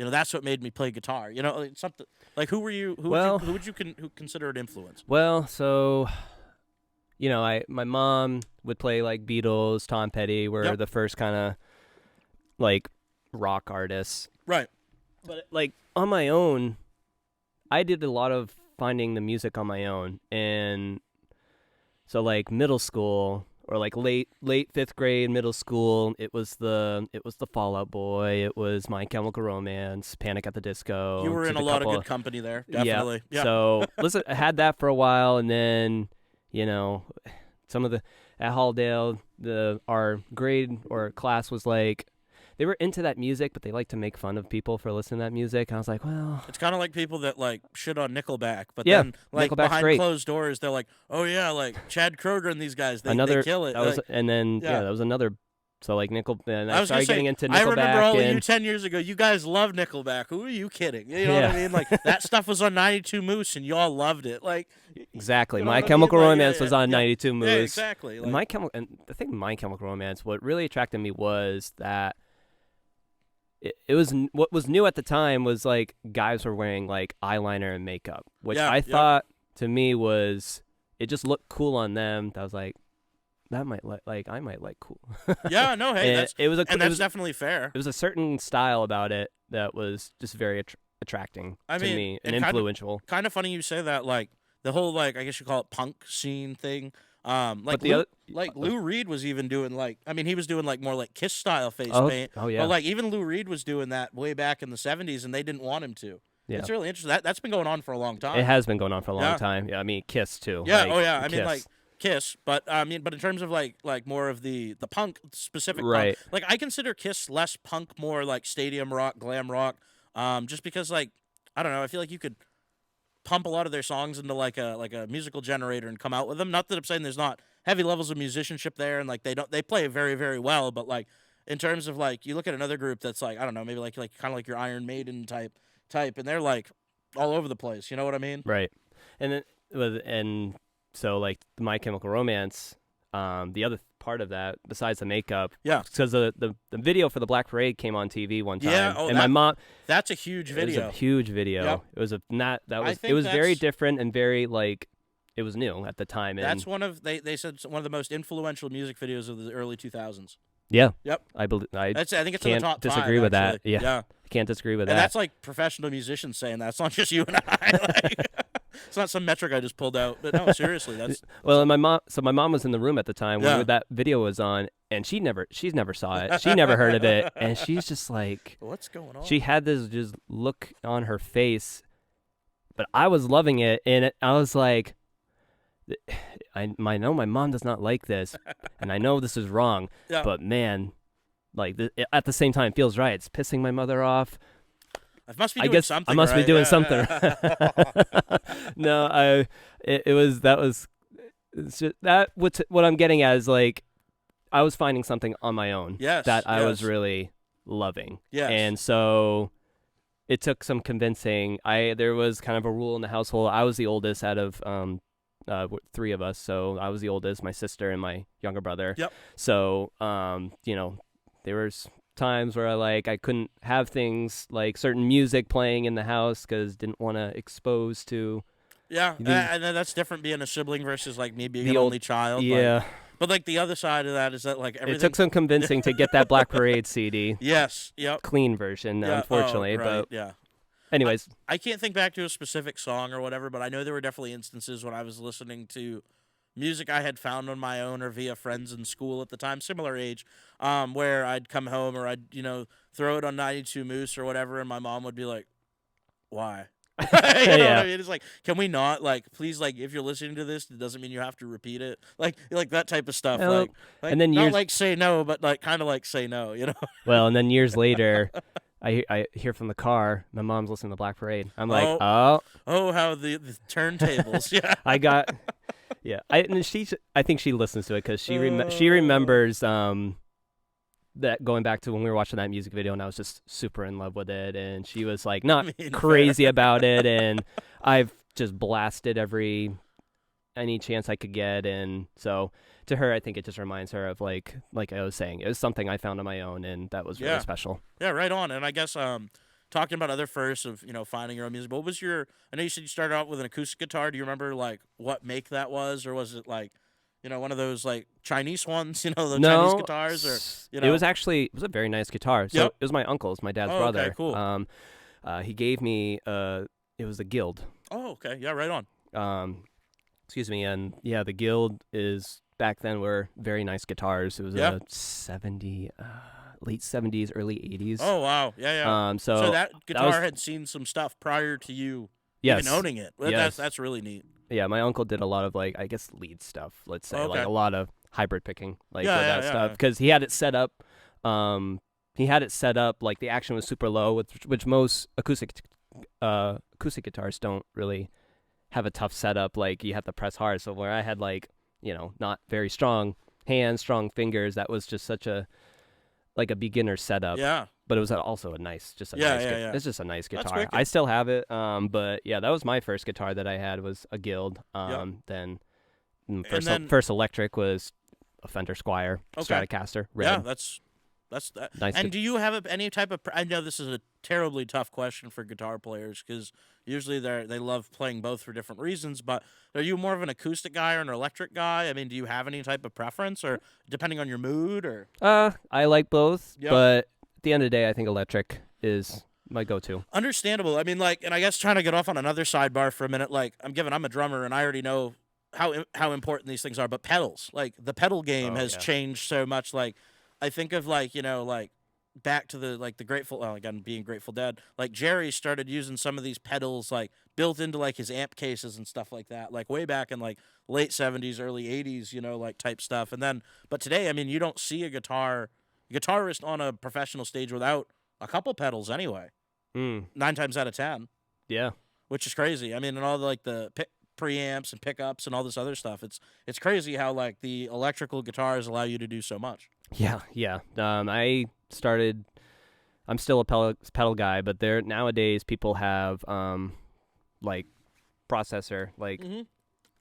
That's what made me play guitar. Something like who were you? Who would you consider an influence?
Well, so, my mom would play like Beatles, Tom Petty were the first kind of like rock artists.
Right.
But like on my own, I did a lot of finding the music on my own, and so like middle school. Or like late 5th grade, middle school, it was the Fall Out Boy, it was My Chemical Romance, Panic at the Disco.
You were in a lot of good company there, definitely.
Yeah. So listen, I had that for a while, and then some of at Halldale, our grade or class was like. They were into that music, but they like to make fun of people for listening to that music. And I was like, well...
It's kind of like people that, like, shit on Nickelback. But then, like,
Nickelback's
behind
great.
Closed doors, they're like, oh, yeah, like, Chad Kroeger and these guys, they kill it.
That was, and then, that was another... So, like, and I started getting into Nickelback.
I remember all of you 10 years ago. You guys love Nickelback. Who are you kidding? You know what I mean? Like, that stuff was on 92 Moose, and y'all loved it. Like...
Exactly. My Chemical Romance was on 92 Moose.
Yeah, exactly. Like,
and the thing with My Chemical Romance, what really attracted me was that... It was what was new at the time was like guys were wearing like eyeliner and makeup, which I thought to me was it just looked cool on them. I was like, that might I might like cool.
Yeah, no, hey, that's definitely fair.
It was a certain style about it that was just very attracting to me and influential.
Kind of funny you say that, like the whole like I guess you call it punk scene thing. Like Lou Reed was even doing he was doing like more like Kiss style face paint.
Oh yeah.
But like even Lou Reed was doing that way back in the '70s, and they didn't want him to. Yeah. It's really interesting. That's been going on for a long time.
It has been going on for a long time. Yeah, I mean Kiss too.
Yeah.
Like,
I mean like Kiss, but but in terms of like more of the punk specific,
right?
Punk, like I consider Kiss less punk, more like stadium rock, glam rock. Just because like I don't know, I feel like you could pump a lot of their songs into like a musical generator and come out with them. Not that I'm saying there's not heavy levels of musicianship there, and like they play very very well, but like in terms of like you look at another group that's like I don't know, maybe like kind of like your Iron Maiden type, and they're like all over the place. You know what I mean?
Right. And then so like My Chemical Romance, the other part of that besides the makeup, because the video for the Black Parade came on TV one time, my mom.
That's a huge video.
It was a huge video.
Yep.
It was it was very different and very like it was new at the time. And
that's one of they said one of the most influential music videos of the early 2000s.
Yeah.
Yep.
I think it's
in the top
disagree
5,
with
actually.
that. Yeah. I can't disagree with that.
And that's like professional musicians saying that. It's not just you and I. Like, it's not some metric I just pulled out. But no, seriously, that's
well. And my mom was in the room at the time when that video was on, and she's never saw it. She never heard of it, and she's just like,
what's going on?
She had this just look on her face. but I was loving it, and I was like, I know my mom does not like this, and I know this is wrong,
Yeah.
but man, like at the same time, it feels right. It's pissing my mother off.
I must be
I
doing
guess
something.
I must be
right?
doing
Yeah,
something.
yeah.
No, it's just, what I'm getting at is like I was finding something on my own
Yes,
that I was
yes.
really loving.
Yes.
And so it took some convincing. There was kind of a rule in the household. I was the oldest out of three of us, so I was the oldest, my sister and my younger brother.
Yep.
So there was times where I couldn't have things like certain music playing in the house because didn't want to expose to
Yeah, and then that's different being a sibling versus like me being
the
an
old-
only child.
yeah.
Like, but like the other side of that is that like everything.
It took some convincing to get that Black Parade CD.
Yes. Yep.
Clean version,
Yeah,
unfortunately.
right,
But
yeah.
anyways,
I can't think back to a specific song or whatever, but I know there were definitely instances when I was listening to music I had found on my own or via friends in school at the time, similar age, where I'd come home or I'd throw it on 92 Moose or whatever, and my mom would be like, "Why?" You know what I mean? It's like, can we not, like, please, like, if you're listening to this, it doesn't mean you have to repeat it, like that type of stuff.
Well,
like
and then
not
years-
like say no, but like kind of like say no,
well, and then years later, I hear from the car, my mom's listening to Black Parade. I'm like,
Oh, how the turntables, yeah.
I got, yeah. I think she listens to it because she remembers that going back to when we were watching that music video, and I was just super in love with it, and she was like not crazy about it, and I've just blasted any chance I could get, and so to her, I think it just reminds her of like I was saying, it was something I found on my own, and that was really special.
Yeah, right on. And I guess talking about other firsts of finding your own music. What was your? I know you said you started out with an acoustic guitar. Do you remember like what make that was, or was it like one of those like Chinese ones? Chinese guitars, or
it was a very nice guitar. So it was my uncle's, my dad's brother.
Okay, cool.
He gave me it was a Guild.
Oh, okay, yeah, right on.
Excuse me, and yeah, the Guild is back then were very nice guitars. It was a late 70s, early 80s.
Oh wow, yeah. So that guitar had seen some stuff prior to you even owning it. That's really neat.
Yeah, my uncle did a lot of like I guess lead stuff. Let's say like a lot of hybrid picking with that stuff because he had it set up. Like the action was super low, which most acoustic guitars don't really have a tough setup. Like you have to press hard. So where I had like not very strong hands, strong fingers, that was just such a beginner setup.
Yeah.
But it was also it's just a nice guitar. I still have it. But yeah, that was my first guitar that I had was a Guild. Then first electric was a Fender Squier Stratocaster. Red.
Yeah, that's that.
Nice.
And do you have any type of? I know this is a terribly tough question for guitar players because usually they love playing both for different reasons. But are you more of an acoustic guy or an electric guy? I mean, do you have any type of preference, or depending on your mood, or?
I like both, but at the end of the day, I think electric is my go-to.
Understandable. I mean, like, and I guess trying to get off on another sidebar for a minute. Like, I'm a drummer, and I already know how important these things are. But pedals, like the pedal game has changed so much. Like, I think of like back to the Grateful. Well, again, being Grateful Dead. Like Jerry started using some of these pedals like built into like his amp cases and stuff like that. Like way back in like late 70s, early 80s. Like type stuff. And then, but today, I mean, you don't see a guitarist on a professional stage without a couple pedals anyway. 9 times out of 10.
Yeah.
Which is crazy. I mean, and all the preamps and pickups and all this other stuff. It's crazy how like the electrical guitars allow you to do so much.
Yeah. I'm still a pedal guy, but nowadays people have like processor, like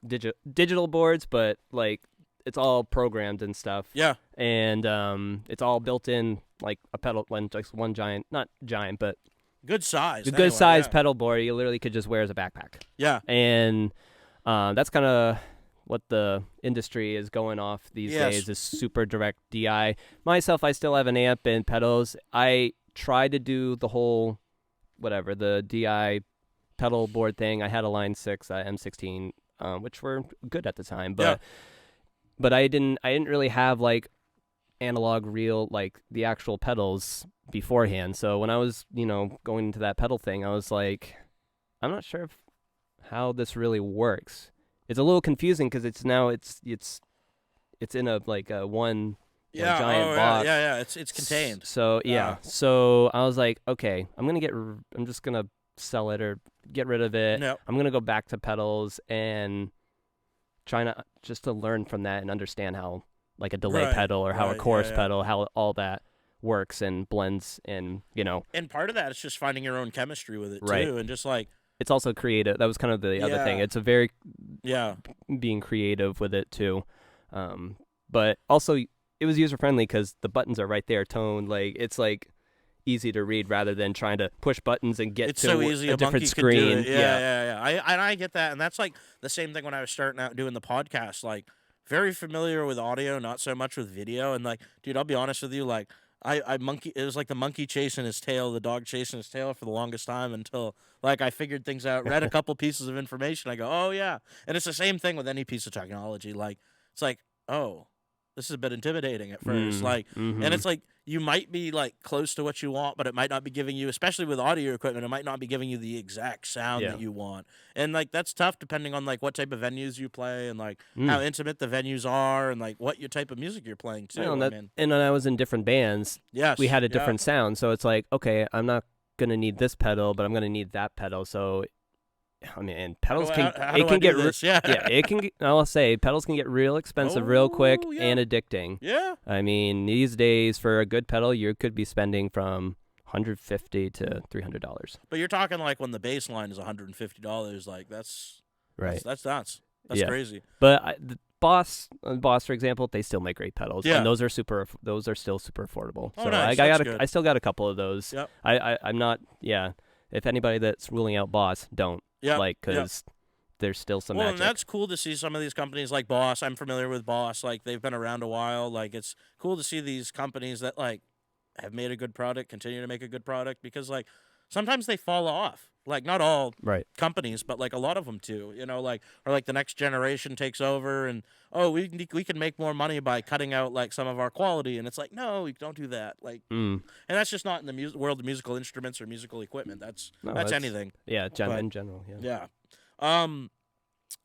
digital boards, but like it's all programmed and stuff.
Yeah.
And it's all built in like a pedal, just one giant, not giant, but
good size.
A good size pedal board you literally could just wear as a backpack.
Yeah.
And that's kind of what the industry is going off these days is super direct DI. Myself, I still have an amp and pedals. I try to do the whole, the DI pedal board thing. I had a Line 6 M16, which were good at the time, but I didn't really have like analog reel, like the actual pedals beforehand. So when I was, going into that pedal thing, I was like, I'm not sure if how this really works. It's a little confusing because it's in a like a one giant box.
Yeah. It's contained.
So yeah. So I was like, okay, I'm just gonna sell it or get rid of it.
Yep.
I'm gonna go back to pedals and trying to learn from that and understand how like a delay pedal or how a chorus pedal, how all that works and blends, and
And part of that is just finding your own chemistry with it too, and just like
it's also creative. That was kind of the other thing. It's a very being creative with it too, but also it was user friendly because the buttons are right there, toned. Like it's like easy to read rather than trying to push buttons and get
it's
to
so easy,
a different screen.
Yeah. I get that, and that's like the same thing when I was starting out doing the podcast. Like very familiar with audio, not so much with video. And like, dude, I'll be honest with you, like it was like the monkey chasing his tail, the dog chasing his tail for the longest time until like I figured things out, read a couple pieces of information. I go, oh yeah. And it's the same thing with any piece of technology. Like it's like, oh, this is a bit intimidating at first. And it's like you might be like close to what you want, but it might not be giving you, especially with audio equipment, it might not be giving you the exact sound that you want. And like that's tough depending on like what type of venues you play and like how intimate the venues are and like what your type of music you're playing too.
And when I was in different bands, we had a different sound. So it's like, okay, I'm not gonna need this pedal, but I'm gonna need that pedal. So I mean, and pedals I'll say pedals can get real expensive real quick and addicting.
Yeah.
I mean, these days for a good pedal, you could be spending from $150 to $300.
But you're talking like when the bass line is $150, like that's
right.
That's nuts. That's crazy.
But the Boss, for example, they still make great pedals, and those are still super affordable.
Oh,
so
nice.
I still got a couple of those.
Yep.
I'm not. Yeah. If anybody that's ruling out Boss, don't.
Yeah.
Because there's still some
magic.
magic.
And that's cool to see some of these companies like Boss. I'm familiar with Boss. Like they've been around a while. Like it's cool to see these companies that like have made a good product continue to make a good product, because like sometimes they fall off. Like not all companies, but like a lot of them too. Like or like the next generation takes over and we can make more money by cutting out like some of our quality, and it's like no, you don't do that. Like and that's just not in the world of musical instruments or musical equipment. That's anything.
Yeah, in general. Yeah.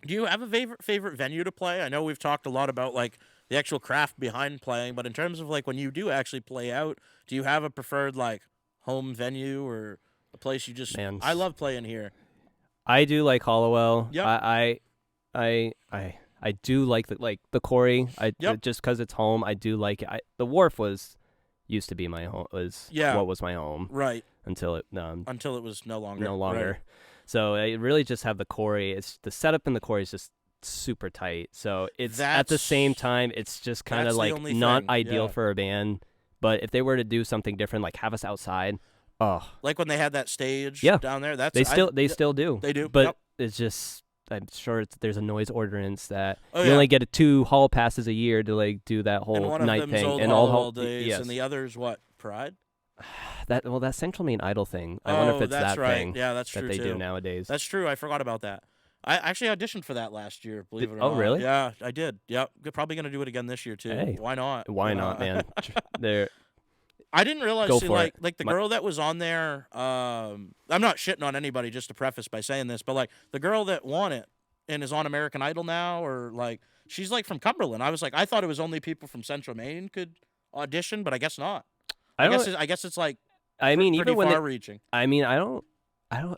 Do you have a favorite venue to play? I know we've talked a lot about like the actual craft behind playing, but in terms of like when you do actually play out, do you have a preferred like home venue or a place you just? I love playing here.
I do like Hollowell.
Yep.
I do like the Quarry. Just because it's home, I do like it. The Wharf used to be my home. What was my home.
Right.
Until it
was no longer.
No longer.
Right.
So I really just have the Quarry. It's the setup in the Quarry is just super tight. So it's at the same time it's just kind of like not ideal for a band. But if they were to do something different, like have us outside,
like when they had that stage down there,
they still do.
They do,
but it's just I'm sure there's a noise ordinance that you only get 2 hall passes a year to like do that whole
and one
night
of them's
thing,
Old
and
all days, and the others what Pride.
That Central Maine Idol thing. I wonder if it's that thing.
Yeah, that's true
that they
too.
do nowadays.
That's true. I forgot about that. I actually auditioned for that last year. Believe it or not.
Oh, really?
Yeah, I did. Yep. Probably gonna do it again this year too.
Hey,
why not?
Why not, man?
I didn't realize.
Go for it.
Like the girl that was on there. I'm not shitting on anybody. Just to preface by saying this, but like the girl that won it and is on American Idol now, or like she's like from Cumberland. I was like, I thought it was only people from Central Maine could audition, but I guess not. I guess it's like.
I mean, even when
reaching.
I mean, I don't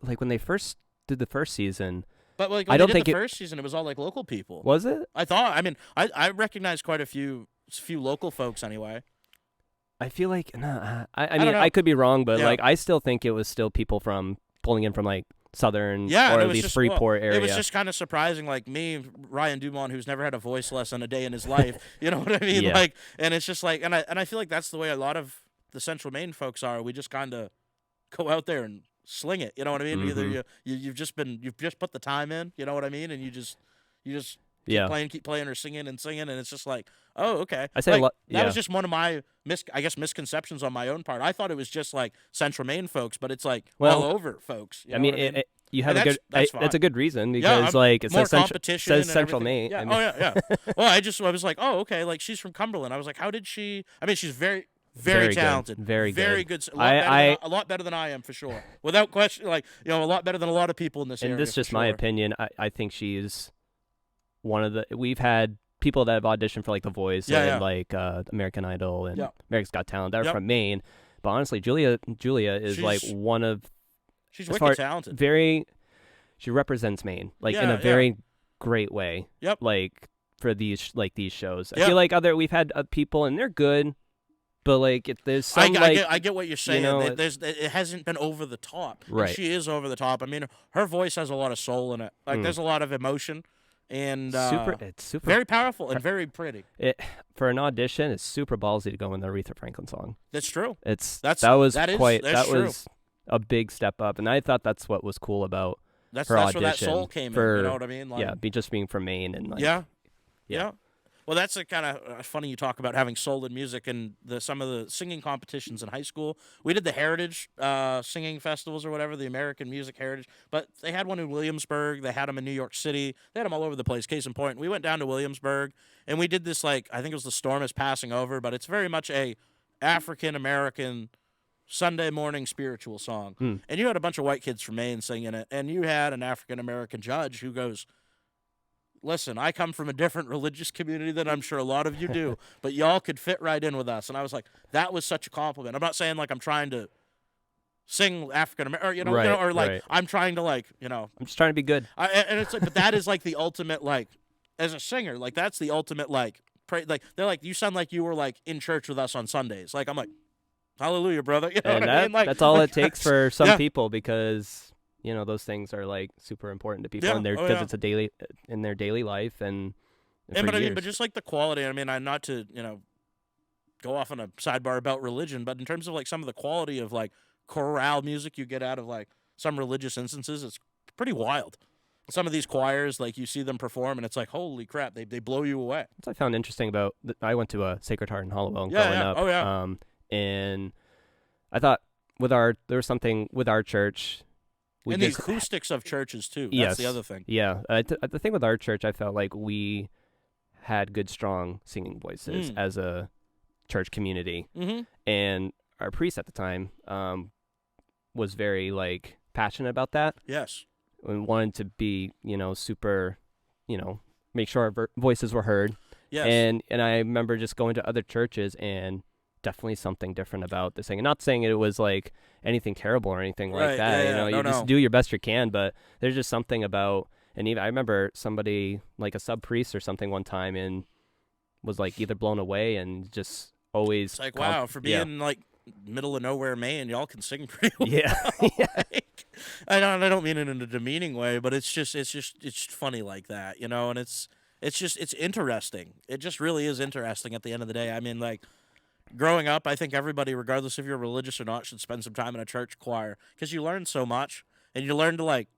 like when they first did the first season.
But like when I don't think the first season, it was all like local people.
Was it?
I thought. I mean, I recognized quite a few local folks anyway.
I feel like I mean, I could be wrong, but like I still think it was still people from pulling in from like Southern or at least Freeport area.
It was just kind of surprising, like me, Ryan Dumont, who's never had a voice lesson a day in his life. You know what I mean?
Yeah.
Like, and it's just like, and I feel like that's the way a lot of the Central Maine folks are. We just kind of go out there and sling it. You know what I mean?
Mm-hmm.
Either you've just put the time in. You know what I mean? And you just keep playing or singing, and it's just like, oh, okay.
I say
like,
a lot.
That was just one of my misconceptions on my own part. I thought it was just like Central Maine folks, but it's like all over folks.
I mean, you have it's a good reason because like it says Central Maine.
Yeah. Well, I was like, oh, okay. Like she's from Cumberland. I was like, how did she? I mean, she's very, Very talented.
Very good.
A lot better than I am, for sure. Without question, like, you know, a lot better than a lot of people in this area.
And this is just
sure.
my opinion. I think she's one of the. We've had people that have auditioned for like The Voice and like American Idol and America's Got Talent that are from Maine. But honestly, Julia is like one of.
She's wicked talented.
She represents Maine like in a very great way.
Yep.
Like for these shows, I feel like we've had people and they're good, but like there's some
I get what you're saying.
You know,
it hasn't been over the top.
Right.
And she is over the top. I mean, her voice has a lot of soul in it. Like there's a lot of emotion. And
it's super
very powerful and very pretty.
For an audition, it's super ballsy to go in the Aretha Franklin song.
That's true.
That was a big step up, and I thought that's what was cool about her audition.
That's where that soul came in. You know what I mean? Like,
just being from Maine and like
yeah. Well, that's kind of funny you talk about having soul in music and some of the singing competitions in high school. We did the Heritage singing festivals or whatever, the American Music Heritage. But they had one in Williamsburg. They had them in New York City. They had them all over the place. Case in point, we went down to Williamsburg, and we did this, like, I think it was The Storm is Passing Over, but it's very much a African-American Sunday morning spiritual song. And you had a bunch of white kids from Maine singing it, and you had an African-American judge who goes, listen, I come from a different religious community than I'm sure a lot of you do, but y'all could fit right in with us. And I was like, that was such a compliment. I'm not saying like I'm trying to sing African American, or like I'm trying to like, I'm
just trying to be good.
And it's like, but that is like the ultimate, like, as a singer, like that's the ultimate, like, like they're like, you sound like you were like in church with us on Sundays. Like I'm like, hallelujah, brother. You know
and
what I mean? Like,
that's all it takes for some people because. Those things are like super important to people because it's in their daily life and
but just like the quality. I mean, not to go off on a sidebar about religion, but in terms of like some of the quality of like chorale music you get out of like some religious instances, it's pretty wild. Some of these choirs, like you see them perform, and it's like, holy crap, they blow you away.
What I found interesting about I went to a Sacred Heart in Hollowell growing up, and I thought there was something with our church.
And the acoustics of churches, too. That's the other thing.
Yeah. The thing with our church, I felt like we had good, strong singing voices as a church community. Mm-hmm. And our priest at the time was very, like, passionate about that.
Yes.
And wanted to be, super, make sure our voices were heard.
Yes.
And I remember just going to other churches and definitely something different about this thing. And not saying it was like anything terrible or anything like that. You just do your best you can, but there's just something about, and even I remember somebody like a sub priest or something one time and was like either blown away and just always.
It's like, wow, for being like middle of nowhere Maine, y'all can sing pretty well.
Yeah.
Like, I don't mean it in a demeaning way, but it's funny like that, and it's interesting. It just really is interesting at the end of the day. I mean, like, growing up, I think everybody, regardless if you're religious or not, should spend some time in a church choir because you learn so much, and you learn to like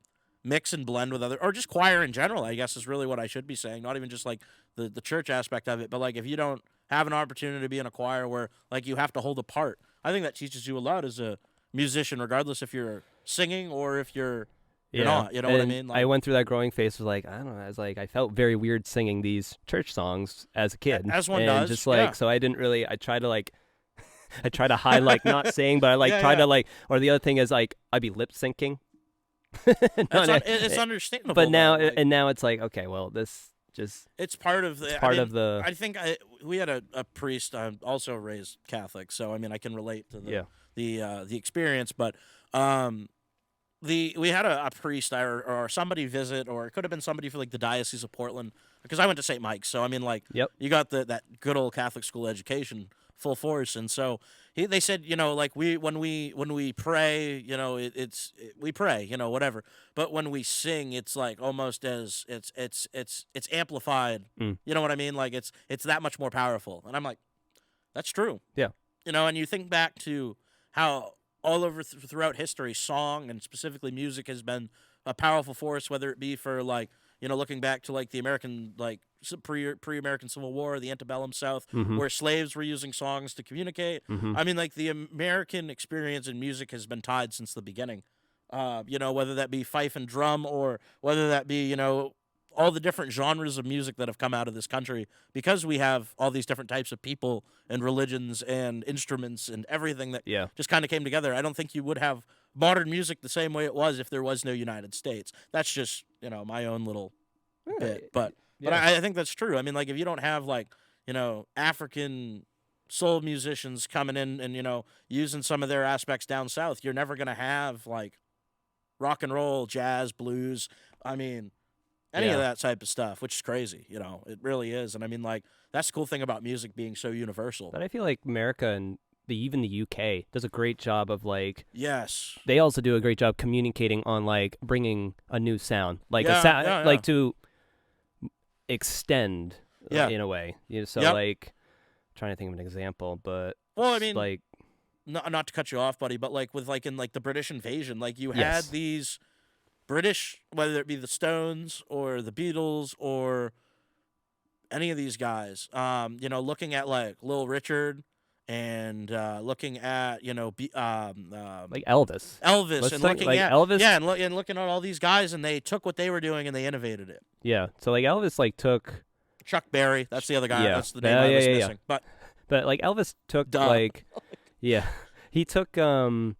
mix and blend with or just choir in general, I guess is really what I should be saying. Not even just like the church aspect of it, but like if you don't have an opportunity to be in a choir where like you have to hold a part, I think that teaches you a lot as a musician, regardless if you're singing or if you're not. You know what I mean? Like,
I went through that growing phase. Was like, I don't know. I felt very weird singing these church songs as a kid.
As one
and
does.
Just like, so I didn't really. I try to hide like not saying, but I try to like. Or the other thing is like I'd be lip syncing.
It's understandable.
But now now it's like, okay, well, this just
it's part of the. I think we had a priest. I'm also raised Catholic, so I mean I can relate to the experience, but we had a priest or somebody visit, or it could have been somebody for like the Diocese of Portland, because I went to St. Mike's, so I mean like you got that good old Catholic school education full force, and so they said like when we pray we pray whatever, but when we sing it's like almost as it's amplified, you know what I mean, like it's that much more powerful, and I'm like, that's true, and you think back to how all over throughout history, song and specifically music has been a powerful force, whether it be for like, looking back to like the American, like pre-American Civil War, the antebellum South, where slaves were using songs to communicate. I mean, like the American experience in music has been tied since the beginning. Whether that be fife and drum or whether that be, all the different genres of music that have come out of this country, because we have all these different types of people and religions and instruments and everything that just kind of came together. I don't think you would have modern music the same way it was if there was no United States. That's just, my own little bit. But I think that's true. I mean, like, if you don't have, like, African soul musicians coming in and, using some of their aspects down south, you're never going to have, like, rock and roll, jazz, blues. I mean, any of that type of stuff, which is crazy. It really is. And I mean, like, that's the cool thing about music being so universal.
But I feel like America and even the UK does a great job of, like,
yes,
they also do a great job communicating on, like, bringing a new sound, like like to extend in a way. So like, trying to think of an example, but
well, I mean,
like,
not to cut you off, buddy, but like with like in like the British invasion, like you had these British, whether it be the Stones or the Beatles or any of these guys, looking at like Little Richard and looking at like
Elvis.
Let's and looking
like
at
Elvis,
and looking at all these guys, and they took what they were doing and they innovated it.
Yeah, so like Elvis like took
Chuck Berry. That's the other guy.
Yeah.
That's the name I was missing.
But like Elvis took like he took Did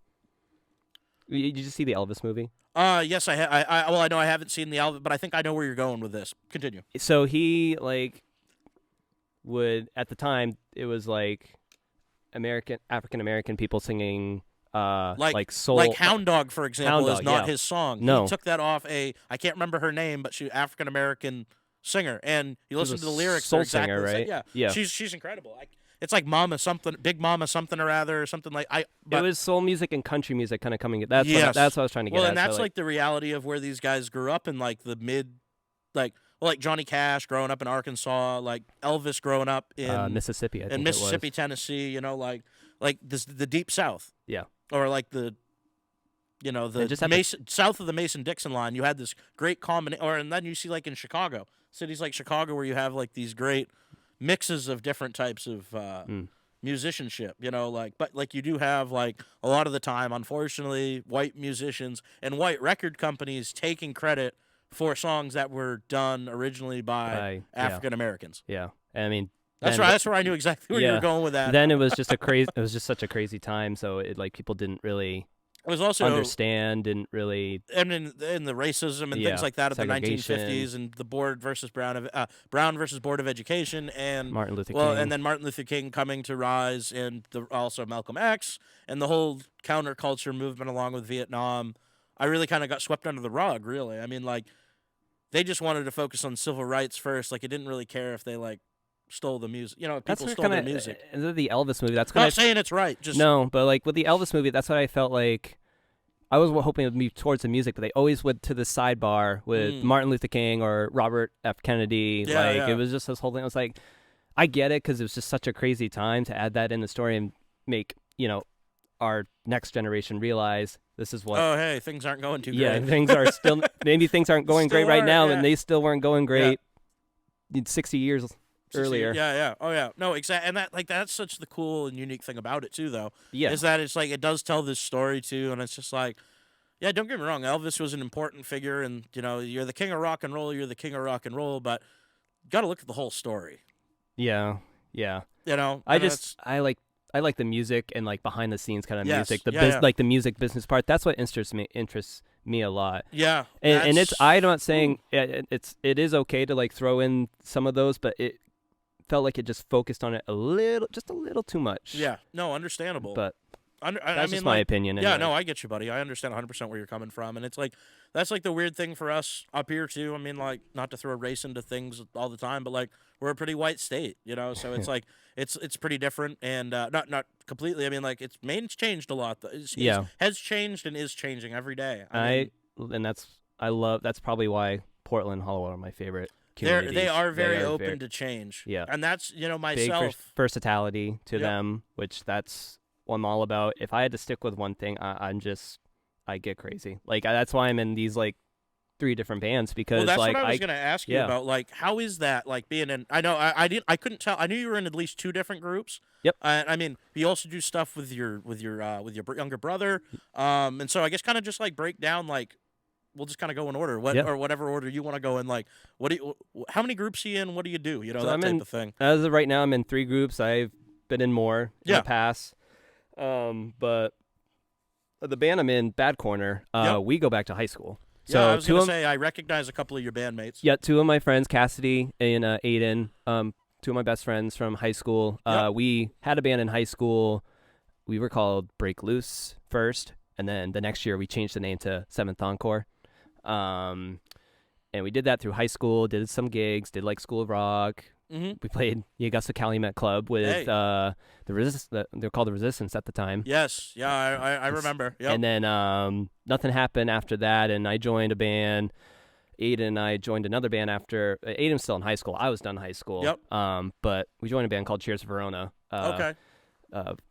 you see the Elvis movie?
Yes, I know I haven't seen the Elvis, but I think I know where you're going with this. Continue.
So he like would, at the time, it was like African American people singing like soul,
like Hound Dog, for example, is not his song.
No,
he took that off I can't remember her name, but she's African American singer, and you listen to the lyrics.
Soul
exactly
singer, right?
Yeah. She's incredible. It's like Mama something, Big Mama something or other, or something like
it was soul music and country music kind of coming. That's what I was trying to get at.
Well, and that's like the reality of where these guys grew up in, like the mid, like Johnny Cash growing up in Arkansas, like Elvis growing up in
Mississippi, I think
Mississippi, Tennessee. Like the Deep South.
Yeah.
Or like the south of the Mason-Dixon line. You had this great combination, and then you see like in Chicago, cities like Chicago, where you have like these great mixes of different types of musicianship, but like you do have like a lot of the time, unfortunately, white musicians and white record companies taking credit for songs that were done originally by African Americans.
Yeah. I mean,
that's right. That's where I knew exactly where you were going with that.
Then it was just such a crazy time. So it like people didn't really.
It was also
understand, didn't really,
and in the racism and things like that of the 1950s, and the Board versus Brown versus Board of Education, and
Martin Luther
King.
And
then Martin Luther King coming to rise, and also Malcolm X, and the whole counterculture movement along with Vietnam. I really kind of got swept under the rug. Really, I mean, like they just wanted to focus on civil rights first. Like it didn't really care if they like stole the music. People stole their music.
The Elvis movie. That's
not saying it's right. Just
no, but like with the Elvis movie, that's what I felt like. I was hoping it would move towards the music, but they always went to the sidebar with Martin Luther King or Robert F. Kennedy. It was just this whole thing. I was like, I get it because it was just such a crazy time to add that in the story and make our next generation realize this is what.
Oh, hey, things aren't going too great.
Yeah, things are still maybe things aren't going great right now, and they still weren't going great 60 years earlier.
Yeah. Oh, yeah. No, exactly. And that's such the cool and unique thing about it too, though.
Yeah.
Is that it's like it does tell this story too, and it's just like, yeah, don't get me wrong, Elvis was an important figure, and you're the king of rock and roll, but you got to look at the whole story.
Yeah. I like the music and like behind the scenes kind of music, like the music business part. That's what interests me a lot.
Yeah.
And I'm not saying it is okay to like throw in some of those, but it felt like it just focused on it just a little too much.
Yeah. No, understandable.
But that's just my opinion.
Yeah,
anyway.
no, I get you, buddy. I understand 100% where you're coming from, and it's like that's like the weird thing for us up here too. I mean, like not to throw race into things all the time, but like we're a pretty white state, so it's like it's pretty different, and not completely. I mean, like Maine's changed a lot. Has changed and is changing every day.
That's probably why Portland, Hollywood are my favorite.
They are very open to change.
Yeah,
and that's myself.
Big versatility to them, which that's what I'm all about. If I had to stick with one thing, I get crazy. Like that's why I'm in these like 3 different bands because
that's
like
what I was going to ask you about. Like, how is that like being in? I know I couldn't tell. I knew you were in at least 2 different groups.
Yep.
I mean, you also do stuff with your younger brother. And so I guess kind of just like break down like we'll just kind of go in order, or whatever order you want to go in. Like, how many groups are you in? What do you do? You know, so that type of thing.
As of right now, I'm in 3 groups. I've been in more in the past. But the band I'm in, Bad Corner, we go back to high school. So
I was going to say, I recognize a couple of your bandmates.
Yeah, 2 of my friends, Cassidy and Aiden, 2 of my best friends from high school. We had a band in high school. We were called Break Loose first, and then the next year we changed the name to Seventh Encore. And we did that through high school, did some gigs, did like School of Rock. Mm-hmm. We played the Augusta Calumet Club with they're called the Resistance at the time.
Yes, yeah, I remember. Yep.
And then nothing happened after that, and I joined a band. Aiden and I joined another band after. Aiden's still in high school. I was done high school.
Yep.
But we joined a band called Cheers Verona.
Okay.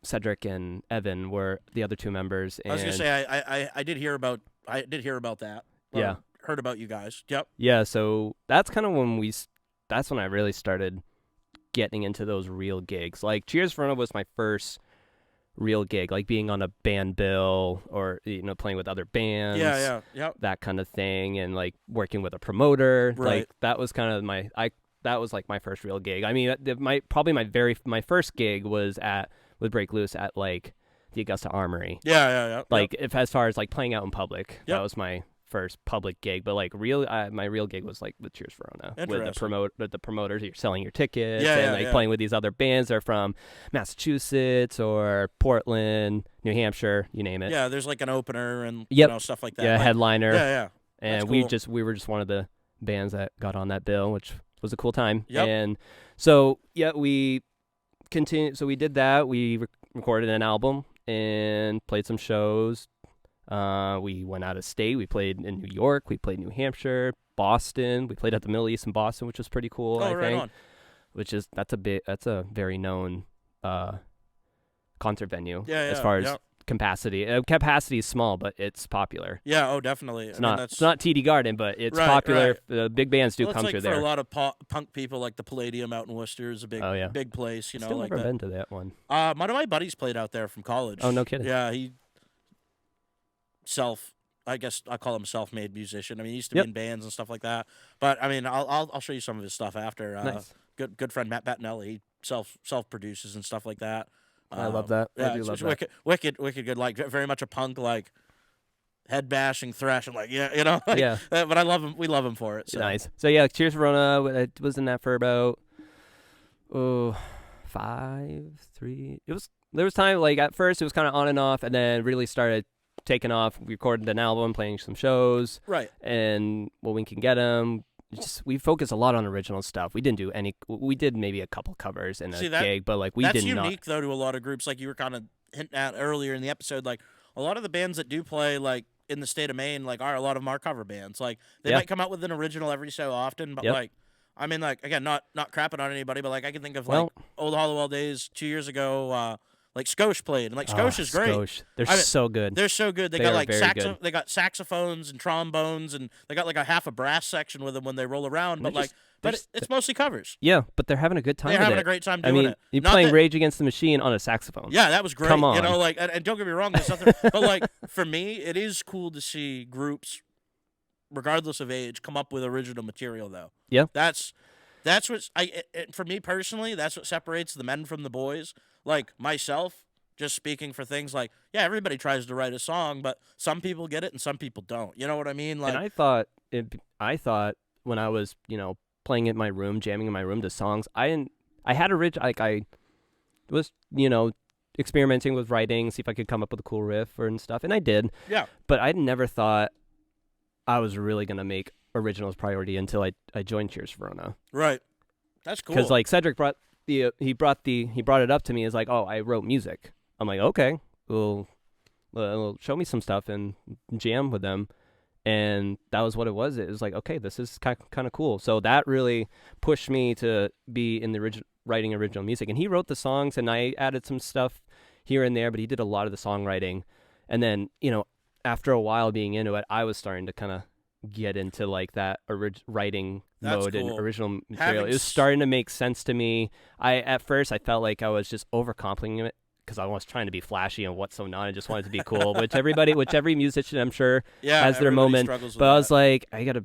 Cedric and Evan were the other 2 members. And
I was gonna say I did hear about that.
Yeah.
Heard about you guys. Yep.
Yeah. So that's kind of when that's when I really started getting into those real gigs. Like Cheers Verona was my first real gig, like being on a band bill or playing with other bands.
Yeah.
That kind of thing, and like working with a promoter.
Right.
Like that was kind of that was like my first real gig. I mean, my first gig was with Break Loose at like the Augusta Armory.
Yeah.
Like as far as like playing out in public, that was my first public gig. But like my real gig was like with Cheers Verona with the promoters. You're selling your tickets and playing with these other bands. They're from Massachusetts or Portland, New Hampshire, you name it.
Yeah, there's like an opener and stuff like that.
Yeah,
like,
headliner.
Yeah.
And
cool.
we were just one of the bands that got on that bill, which was a cool time.
Yep.
And so we continued. So we did that. We recorded an album and played some shows. We went out of state. We played in New York. We played New Hampshire, Boston. We played at the Middle East in Boston, which was pretty cool. I think. On. That's a very known concert venue. As far as capacity. Capacity is small, but it's popular.
Yeah. Oh, definitely.
It's not TD Garden, but it's popular.
Right.
Big bands do come
like
through
for
there.
A lot of punk people, like the Palladium out in Worcester is a big place. You know,
Still
like
never
that.
been to that one.
One of my buddies played out there from college.
Oh, no kidding.
Yeah, he I guess I call him self-made musician. I mean, he used to be in bands and stuff like that. But I mean, I'll show you some of his stuff after.
Nice.
Good friend Matt Battinelli, he self produces and stuff like that.
I love that.
Yeah,
I do love
that. Wicked good. Like very much a punk, like head bashing, thrashing, like But I love him. We love him for it. So.
Nice. So yeah, Cheers Verona. I was in that for about 3. There was time like at first it was kind of on and off, and then really started taking off. We recorded an album, playing some shows.
Right.
And We Can Get 'Em. We focused a lot on original stuff. We didn't do any. We did maybe a couple covers in a gig, but like
that's unique though to a lot of groups. Like you were kind of hinting at earlier in the episode, like a lot of the bands that do play like in the state of Maine, like a lot of them are cover bands. Like they might come out with an original every so often, but like I mean, like again, not crapping on anybody, but like I can think of like old Hollowell days 2 years ago. Like Skosh played, and like Skosh is great.
Skosh. They're so good.
They're so good. They got like they got saxophones and trombones, and they got like a half a brass section with them when they roll around. But it's mostly covers.
Yeah, but they're having a good time.
They're having a great time doing it.
You're playing Rage Against the Machine on a saxophone.
Yeah, that was great.
Come on.
You know, like, and don't get me wrong, there's nothing. But like for me, it is cool to see groups, regardless of age, come up with original material. Though.
Yeah.
That's what for me personally, that's what separates the men from the boys. Like myself. Just speaking for things like, everybody tries to write a song, but some people get it and some people don't. You know what I mean? Like,
and I thought when I was, playing in my room, jamming in my room to songs, I was, experimenting with writing, see if I could come up with a cool riff and stuff, and I did.
Yeah.
But I never thought I was really gonna make originals priority until I joined Cheers Verona.
Right. That's cool.
Because like Cedric brought it up to me as like, oh, I wrote music. I'm like, okay, well, show me some stuff and jam with them. And that was what it was. It was like, okay, this is kind of cool. So that really pushed me to be in the writing original music. And he wrote the songs, and I added some stuff here and there, but he did a lot of the songwriting. And then, after a while being into it, I was starting to kind of get into like that writing mode and original material. It was starting to make sense to me. At first I felt like I was just overcomplicating because I was trying to be flashy and what's so not. I just wanted to be cool, which every musician I'm sure has their moment. But I was like, I gotta,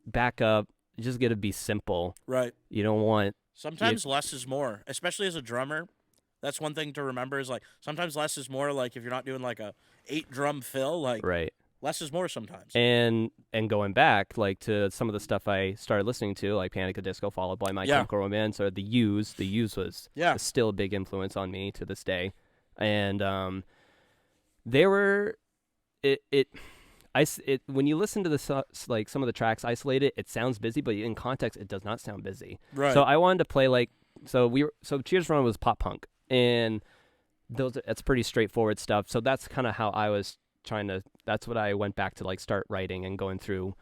back up. You just gotta be simple.
Right.
You don't want.
Sometimes less is more, especially as a drummer. That's one thing to remember is like sometimes less is more. Like if you're not doing like a 8-drum fill, like
right.
Less is more sometimes.
And going back like to some of the stuff I started listening to, like Panic at Disco, followed by My Chemical Romance, or the Used. The Used was still a big influence on me to this day. And they were when you listen to the like some of the tracks isolated, it sounds busy, but in context, it does not sound busy.
Right.
So I wanted to play like so Cheers for Rona was pop punk, and that's pretty straightforward stuff. So that's kind of how I was that's what I went back to, like start writing and going through,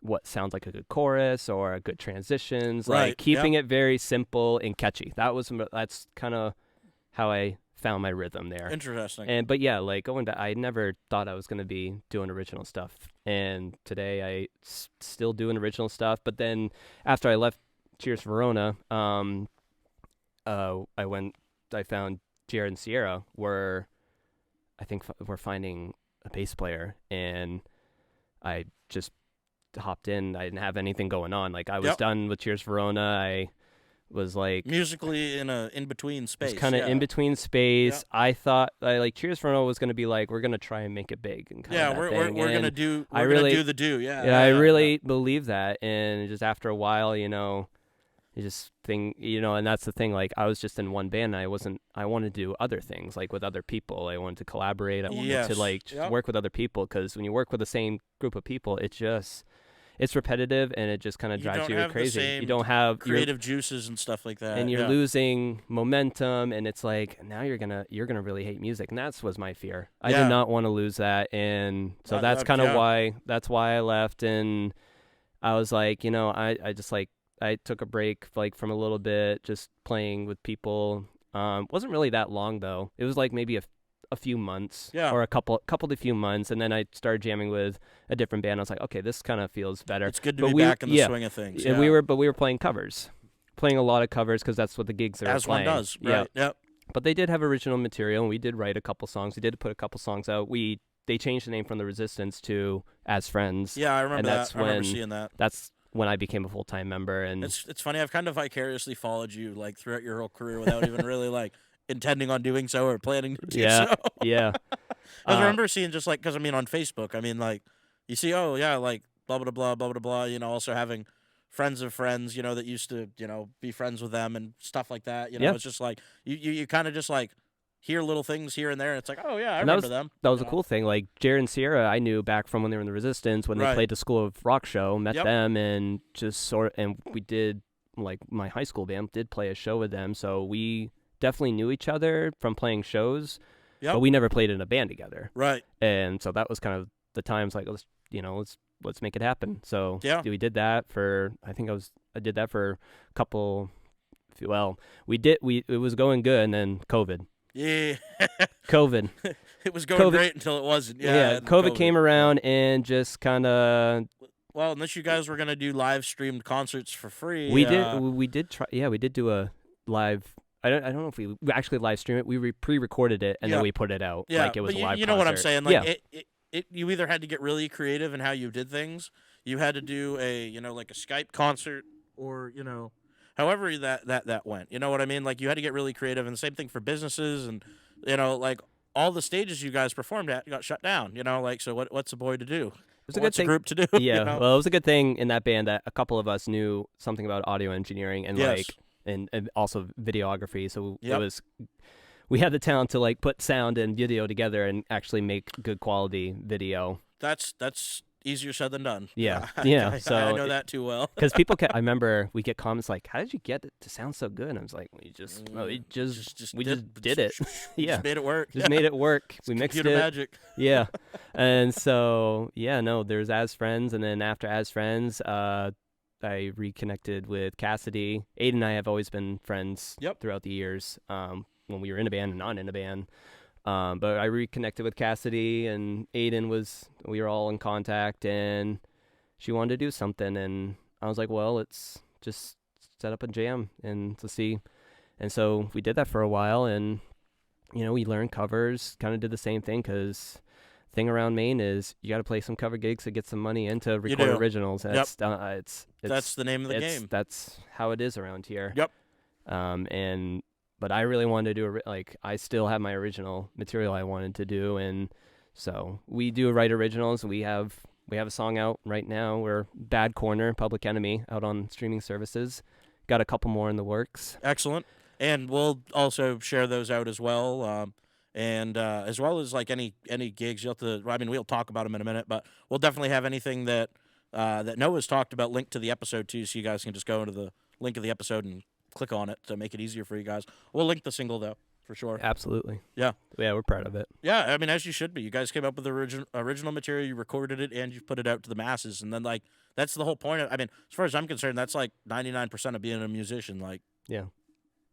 what sounds like a good chorus or a good transitions, like keeping it very simple and catchy. That's kind of how I found my rhythm there.
Interesting.
But yeah, like I never thought I was going to be doing original stuff. And today I still doing original stuff. But then after I left Cheers for Verona, I found Jared and Sierra I think we're finding a bass player, and I just hopped in. I didn't have anything going on. Like I was done with Cheers Verona. I was like
musically in a in-between space.
Kind of in between space. Yeah. I thought like Cheers Verona was going to be like, we're going to try and make it big and
we're going to do I
really believe that. And just after a while, you just think, and that's the thing, like I was just in one band, and I wanted to do other things, like with other people. I wanted to collaborate. I wanted to like just work with other people, because when you work with the same group of people, it's repetitive, and it just kind of drives you crazy. You don't have
creative juices and stuff like that,
and you're losing momentum, and it's like now you're gonna really hate music, and that was my fear. I did not want to lose that, and so that's kind of why I left. And I was like, I just like I took a break like from a little bit, just playing with people. Wasn't really that long though. It was like maybe a few months, or a couple to few months, and then I started jamming with a different band. I was like, okay, this kind of feels better.
It's good to be back in the swing of things.
And we were playing covers, playing a lot of covers, because that's what the gigs are.
As
playing.
One does, right? Yep.
But they did have original material, and we did write a couple songs. We did put a couple songs out. They changed the name from The Resistance to As Friends.
Yeah, I remember that. I remember seeing that.
That's when I became a full-time member. And
it's funny, I've kind of vicariously followed you like throughout your whole career without even really like intending on doing so or planning to do so.
Yeah.
I remember seeing just like, because I mean on Facebook, I mean like you see, like blah blah blah blah blah blah, also having friends of friends, that used to, be friends with them and stuff like that. It's just like you kind of just like hear little things here and there, and it's like, I remember them.
That was a cool thing. Like Jared and Sierra, I knew back from when they were in the Resistance, when they played the School of Rock show, met them, and just and we did, like my high school band did play a show with them, so we definitely knew each other from playing shows, but we never played in a band together.
Right.
And so that was kind of the times like, let's make it happen. So we did that for, I did that for a couple, it was going good, and then COVID.
Yeah.
COVID.
It was going great until it wasn't. Yeah.
COVID came around and just kind of.
Well, unless you guys were going to do live streamed concerts for free.
We did try. Yeah, we did do a live. I don't know if we actually live stream it. We pre-recorded it and then we put it out.
Yeah,
like it was a live.
You know what I'm saying? Like you either had to get really creative in how you did things. You had to do a like a Skype concert, or however that went. You know what I mean? Like you had to get really creative, and the same thing for businesses, and like all the stages you guys performed at got shut down. Like so what's a boy to do? What's a group to do?
Yeah, well, it was a good thing in that band that a couple of us knew something about audio engineering and and also videography. So we had the talent to like put sound and video together and actually make good quality video.
That's easier said than done.
Yeah.
So I know that too well.
Because people I remember we get comments like, "How did you get it to sound so good?" And I was like, "We just did it.
Just made it work.
Just made it work. We mixed it.
Computer magic.
Yeah." And so there's As Friends, and then after As Friends, I reconnected with Cassidy. Aiden and I have always been friends throughout the years, when we were in a band and not in a band. But I reconnected with Cassidy, and Aiden we were all in contact, and she wanted to do something, and I was like, well, let's just set up a jam and to see. And so we did that for a while, and we learned covers, kind of did the same thing, because thing around Maine is you got to play some cover gigs to get some money in to record originals. That's
that's the name of the game.
That's how it is around here.
Yep.
But I really wanted to do I still have my original material I wanted to do, and so we do write originals. We have a song out right now. We're Bad Corner, Public Enemy, out on streaming services. Got a couple more in the works.
Excellent. And we'll also share those out as well. And as well as any gigs, you'll have to. I mean, we'll talk about them in a minute, but we'll definitely have anything that Noah's talked about linked to the episode too, so you guys can just go into the link of the episode and click on it to make it easier for you guys. We'll link the single though, for sure.
Absolutely.
Yeah,
we're proud of it.
Yeah, I mean, as you should be. You guys came up with the original material, you recorded it, and you put it out to the masses, and then that's the whole point of. I mean, as far as I'm concerned, that's 99% of being a musician.
Yeah.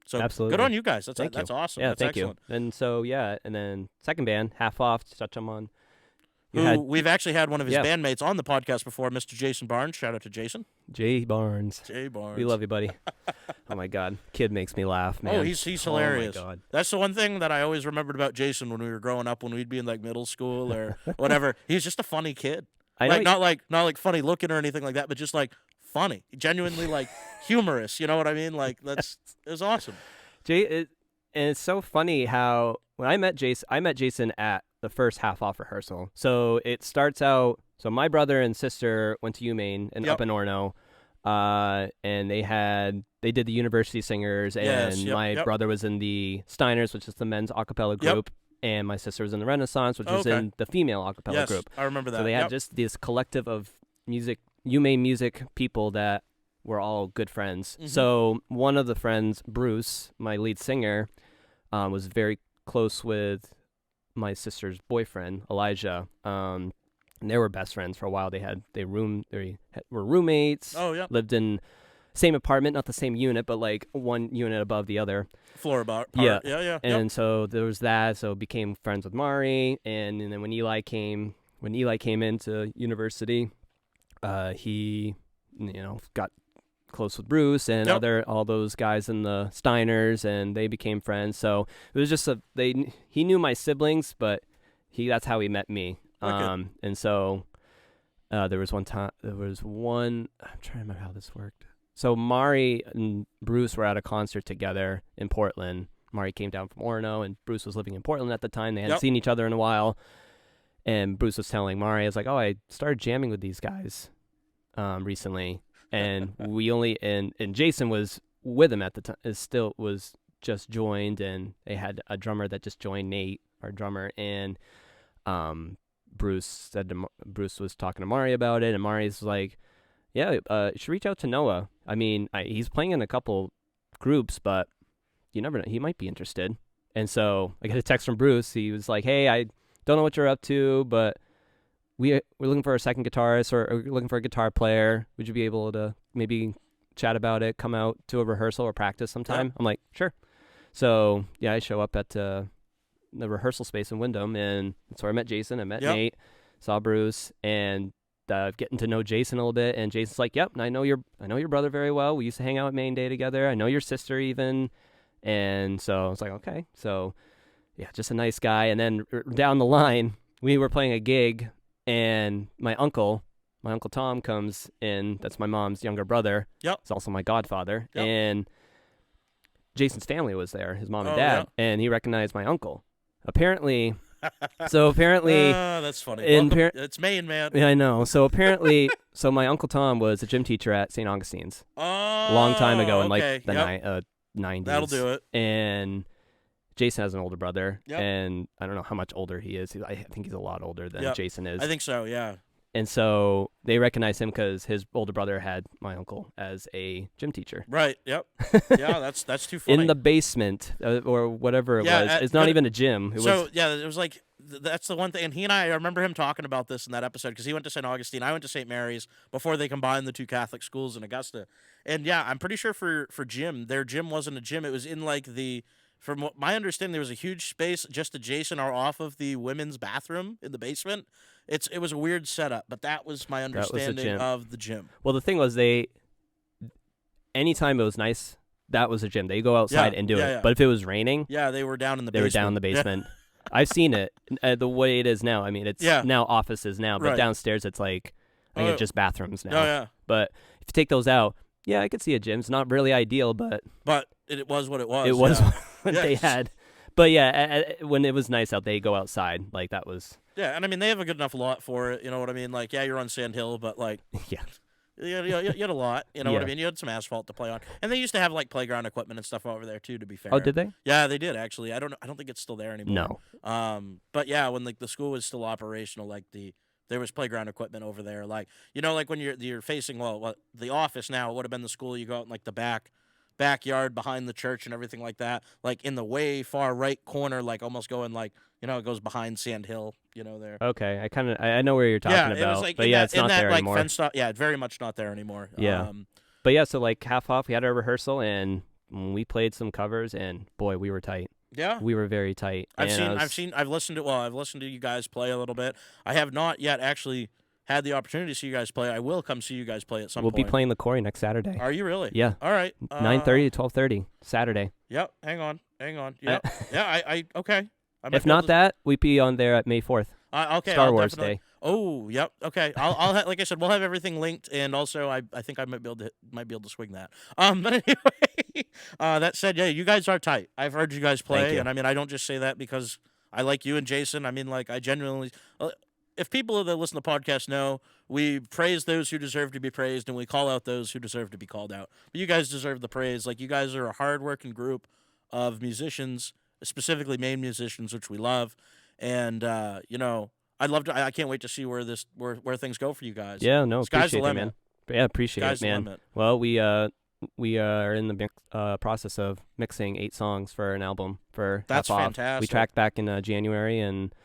So
absolutely.
Good on you guys. That's
Thank you.
Awesome.
Yeah,
that's
thank
excellent.
you. And so and then second band, Half Off, to touch them on.
We've actually had one of his bandmates on the podcast before, Mr. Jason Barnes. Shout out to Jason.
Jay Barnes.
We
love you, buddy. Oh my God, kid makes me laugh, man.
Oh, he's hilarious.
Oh my God.
That's the one thing that I always remembered about Jason when we were growing up, when we'd be in middle school or whatever. He's just a funny kid. Not funny looking or anything like that, but just funny, genuinely humorous. You know what I mean? It was awesome.
And it's so funny how when I met Jason at the first Half Off rehearsal. So it starts out. So my brother and sister went to UMaine and up in Orono, and they did the University Singers, and my brother was in the Steiners, which is the men's a cappella group, and my sister was in the Renaissance, which was in the female a cappella group.
I remember that.
So they had just this collective of UMaine music people that were all good friends. Mm-hmm. So one of the friends, Bruce, my lead singer, was very close with my sister's boyfriend, Elijah. And they were best friends for a while. They were roommates.
Oh yeah.
Lived in same apartment, not the same unit, but one unit above the other.
Floor apart. Yeah.
And so there was that. So became friends with Mari, and then when Eli came into university, he got close with Bruce and all those guys in the Steiners, and they became friends. So it was just he knew my siblings, but that's how he met me.
Okay.
And so there was one I'm trying to remember how this worked. So Mari and Bruce were at a concert together in Portland. Mari came down from Orono, and Bruce was living in Portland at the time. They hadn't seen each other in a while, and Bruce was telling Mari, I was like, I started jamming with these guys recently. And and Jason was with him at the time. Still was just joined, and they had a drummer that just joined, Nate, our drummer. And Bruce was talking to Mari about it, and Mari's like, "Yeah, you should reach out to Noah. I mean, he's playing in a couple groups, but you never know, he might be interested." And so I got a text from Bruce. He was like, "Hey, I don't know what you're up to, but we're looking for a second guitarist, or we're looking for a guitar player. Would you be able to maybe chat about it, come out to a rehearsal or practice sometime?" I'm like, "Sure." So I show up at the rehearsal space in Windham, and that's where I met Jason. I met Nate, saw Bruce, and getting to know Jason a little bit. And Jason's like, "Yep, I know your brother very well. We used to hang out at Maine Day together. I know your sister even." And so I was like, "Okay." So just a nice guy. And then down the line, we were playing a gig, and my uncle Tom comes in. That's my mom's younger brother.
Yep.
He's also my godfather.
Yep.
And Jason's family was there, his mom and dad, and he recognized my uncle. Apparently, that's
funny. It's Maine, man.
Yeah, I know. So apparently, my Uncle Tom was a gym teacher at St. Augustine's.
Oh,
long time ago in
the
90s.
That'll do it.
And Jason has an older brother,
Yep.
and I don't know how much older he is. I think he's a lot older than Jason is.
I think so, yeah.
And so they recognized him because his older brother had my uncle as a gym teacher.
Right. Yep. Yeah, that's too funny.
In the basement or whatever it was. It's not even a gym. It
was like that's the one thing. And I remember him talking about this in that episode, because he went to St. Augustine. I went to St. Mary's before they combined the two Catholic schools in Augusta. And I'm pretty sure for gym, their gym wasn't a gym. It was in from what my understanding, there was a huge space just adjacent or off of the women's bathroom in the basement. It was a weird setup, but that was my understanding of the gym.
Well, the thing was, anytime it was nice that was a gym. They go outside and do it.
Yeah.
But if it was raining,
yeah, they were down in the
they
basement.
were down in the basement. I've seen it the way it is now. I mean, it's now offices now, but downstairs it's like it's just bathrooms now.
Oh, yeah.
But if you take those out, yeah, I could see a gym. It's not really ideal, but
it was what it was.
It was what they had. But yeah, when it was nice out, they go outside. Like that was.
Yeah, and I mean they have a good enough lot for it. You know what I mean? Like, yeah, you're on Sand Hill, but like,
yeah.
You had a lot, you know what I mean? You had some asphalt to play on. And they used to have, like, playground equipment and stuff over there, too, to be fair.
Oh, did they?
Yeah, they did, actually. I don't think it's still there anymore.
No.
But, yeah, when, like, the school was still operational, like, there was playground equipment over there. Like, you know, like, when you're facing, the office now, it would have been the school. You go out in, like, the backyard behind the church and everything like that. Like, in the way far right corner, like, almost going, like, you know, it goes behind Sand Hill, you know, there.
Okay, I know where you're talking about.
It was like
but it's not there anymore.
Fenced off, very much not there anymore.
Yeah. But yeah, so like half off, we had our rehearsal and we played some covers, and boy, we were tight.
Yeah,
we were very tight.
I've listened to you guys play a little bit. I have not yet actually had the opportunity to see you guys play. I will come see you guys play at some point.
We'll be playing the Corey next Saturday.
Are you really?
Yeah.
All right.
9:30 to 12:30 Saturday.
Yep. Hang on. Yep. I okay.
If not that, we'd be on there at May 4th.
Okay.
Star Wars Day.
Oh, yep. Okay. I'll like I said, we'll have everything linked, and also I think I might be able to swing that. But anyway, that said, yeah, you guys are tight. I've heard you guys play, and I mean, I don't just say that because I like you and Jason. I mean, like, I genuinely, if people that listen to the podcast know, we praise those who deserve to be praised, and we call out those who deserve to be called out. But you guys deserve the praise. Like, you guys are a hardworking group of musicians, specifically Maine musicians, which we love, and you know, I can't wait to see where things go for you guys.
Yeah, no,
Sky's
appreciate
the limit,
man. Yeah, appreciate it, man. Well, we are in the process of mixing 8 songs for an album for
That's
Half Off.
fantastic.
We tracked back in January, and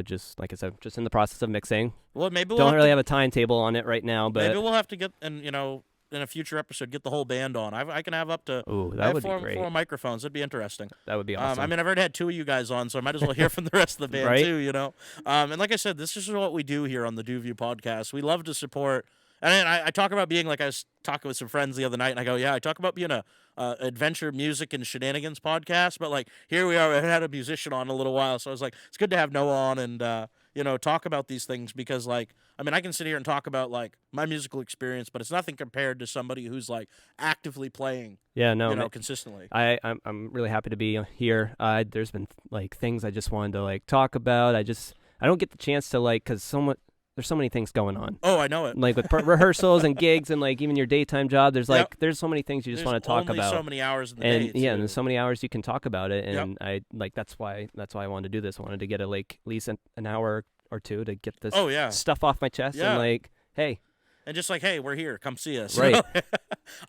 just like I said, just in the process of mixing.
Well, maybe
don't really have a timetable on it right now, but
maybe we'll have to get, and you know, in a future episode, get the whole band on. I can have up to
that would be great.
4 microphones. That'd be interesting.
That would be awesome.
I mean, I've already had 2 of you guys on, so I might as well hear from the rest of the band
right?
too, you know. And like I said, this is what we do here on the DuView podcast. We love to support. And I talk about being, like, I was talking with some friends the other night, and I go, yeah, I talk about being a adventure, music, and shenanigans podcast, but, like, here we are. I had a musician on a little while, so I was like, it's good to have Noah on and, you know, talk about these things because, like, I mean, I can sit here and talk about, like, my musical experience, but it's nothing compared to somebody who's, like, actively playing, consistently.
I'm really happy to be here. There's been, like, things I just wanted to, like, talk about. I don't get the chance to, like, because there's so many things going on.
Oh, I know it.
Like with rehearsals and gigs and like even your daytime job, there's there's so many things you just want to talk about.
There's so many hours in the
day.
Yeah,
and there's so many hours you can talk about it. And that's why I wanted to do this. I wanted to get at least an hour or 2 to get this stuff off my chest and like, hey.
And just like, hey, we're here. Come see us.
Right.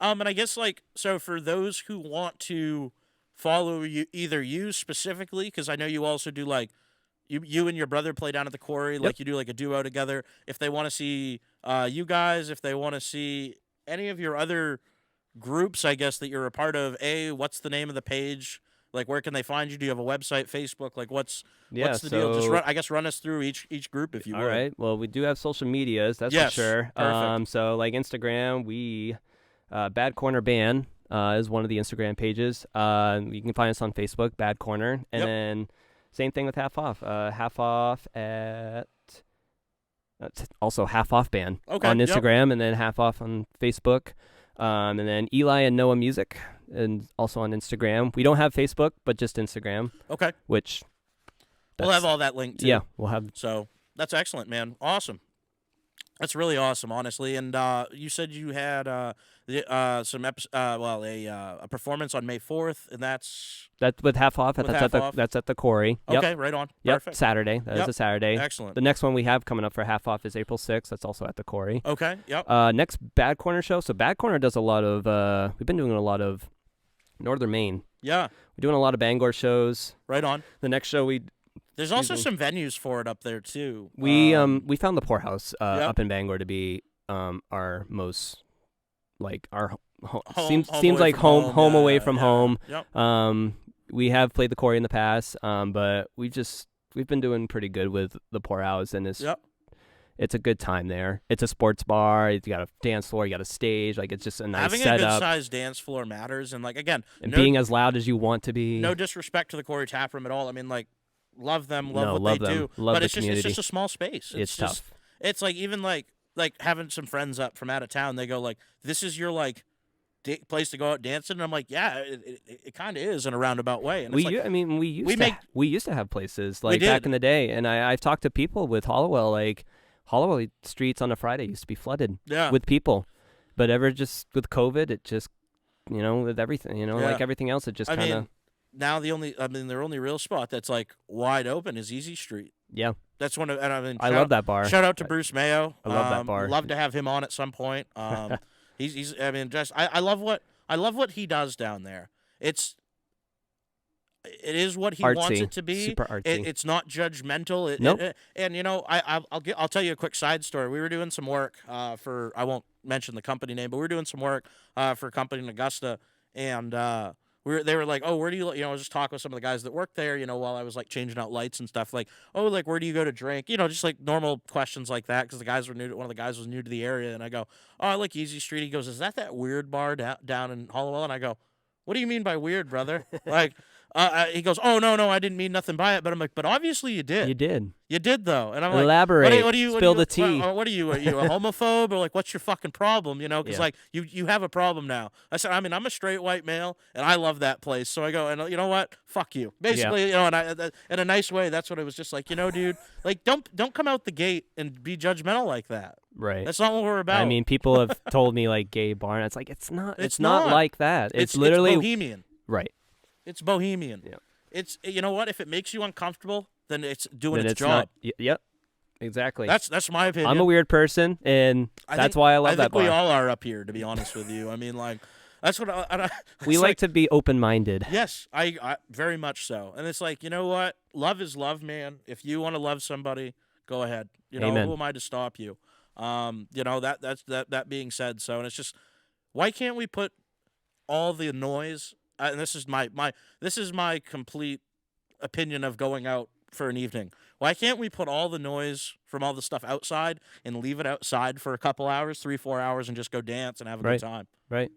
And I guess like, so for those who want to follow either you specifically, because I know you also do like, You and your brother play down at the quarry, like you do like a duo together. If they want to see you guys, if they want to see any of your other groups, I guess, that you're a part of, what's the name of the page? Like, where can they find you? Do you have a website, Facebook? Like, what's the deal? Just run us through each group, if you will.
All right. Well, we do have social medias, that's for sure.
Perfect.
So, like Instagram, Bad Corner Band is one of the Instagram pages. You can find us on Facebook, Bad Corner, and then... Same thing with Half Off. Half Off at also Half Off Band on Instagram, and then Half Off on Facebook, and then Eli and Noah Music, and also on Instagram. We don't have Facebook, but just Instagram.
Okay.
Which
we'll have all that linked too.
Yeah, we'll have.
So that's excellent, man. Awesome. That's really awesome, honestly. And you said you had a performance on May 4th, and that's
with Half Off. That's at the Quarry.
Okay, right on.
Yep,
Perfect.
Saturday. That is a Saturday.
Excellent.
The next one we have coming up for Half Off is April 6th. That's also at the Quarry.
Okay. Yep.
Next Bad Corner show. So Bad Corner does a lot of. We've been doing a lot of Northern Maine.
Yeah.
We're doing a lot of Bangor shows.
Right on.
The next show
There's also some venues for it up there too.
We found the Poorhouse up in Bangor to be our most like our seems like home away from home.
Yep.
We have played the Quarry in the past, but we've been doing pretty good with the Poorhouse, and it's a good time there. It's a sports bar. You got a dance floor. You got a stage. Like, it's just a nice
Having
setup.
a good-sized dance floor matters, and, like, again,
and being as loud as you want to be.
No disrespect to the Corey Tap Room at all. I mean, like, love them, love what they do.
Love
but
the
it's
community.
just a small space.
It's
just,
tough.
It's like even like having some friends up from out of town. They go like, "This is your like place to go out dancing," and I'm like, "Yeah, it kind of is in a roundabout way." And
we used to have places like back in the day, and I've talked to people with Hollowell. Like, Hollowell streets on a Friday used to be flooded with people, but just with COVID, it just with everything, like everything else, it just kind of.
Now their only real spot that's like wide open is Easy Street.
Yeah.
That's one of, and
I love that bar.
Shout out to Bruce Mayo.
I love that bar.
Love to have him on at some point. He's I mean, just I love what he does down there. It is what he wants it to be.
Super artsy.
It's not judgmental.
Nope.
And I'll tell you a quick side story. We were doing some work for, I won't mention the company name, but we were doing some work for a company in Augusta, and they were like, "Oh, where do you?" I was just talking with some of the guys that worked there, while I was like changing out lights and stuff. Like, "Oh, like where do you go to drink?" Just like normal questions like that, because the guys were new. One of the guys was new to the area, and I go, "Oh, I like Easy Street." He goes, "Is that weird bar down in Hollowell?" And I go, "What do you mean by weird, brother?" Like, he goes, "Oh, no, I didn't mean nothing by it." But I'm like, "But obviously you did. You did though." And I'm like,
"Elaborate.
What do you
spill the tea?
What are you? Are you a homophobe, or like what's your fucking problem? Because like you have a problem now." I said, "I mean, I'm a straight white male, and I love that place." So I go, "And you know what? Fuck you." Basically, and I in a nice way. That's what it was just like. Dude, like don't come out the gate and be judgmental like that.
Right.
That's not what we're about.
I mean, people have told me like gay bar, and it's like it's not like that. It's literally
it's bohemian.
Right.
It's bohemian.
Yeah.
It's what? If it makes you uncomfortable, then it's doing its job.
Yep. Exactly.
That's my opinion.
I'm a weird person, and that's why I love that bar.
I think we all are up here, to be honest with you. I mean, like, that's what
we like to be open-minded.
Yes, I very much so. And it's like, you know what? Love is love, man. If you want to love somebody, go ahead.
Amen.
Who am I to stop you? That being said, so, and it's just, why can't we put all the noise? And this is my complete opinion of going out for an evening. Why can't we put all the noise from all the stuff outside and leave it outside for a couple hours, 3-4 hours, and just go dance and have a good time?
Right.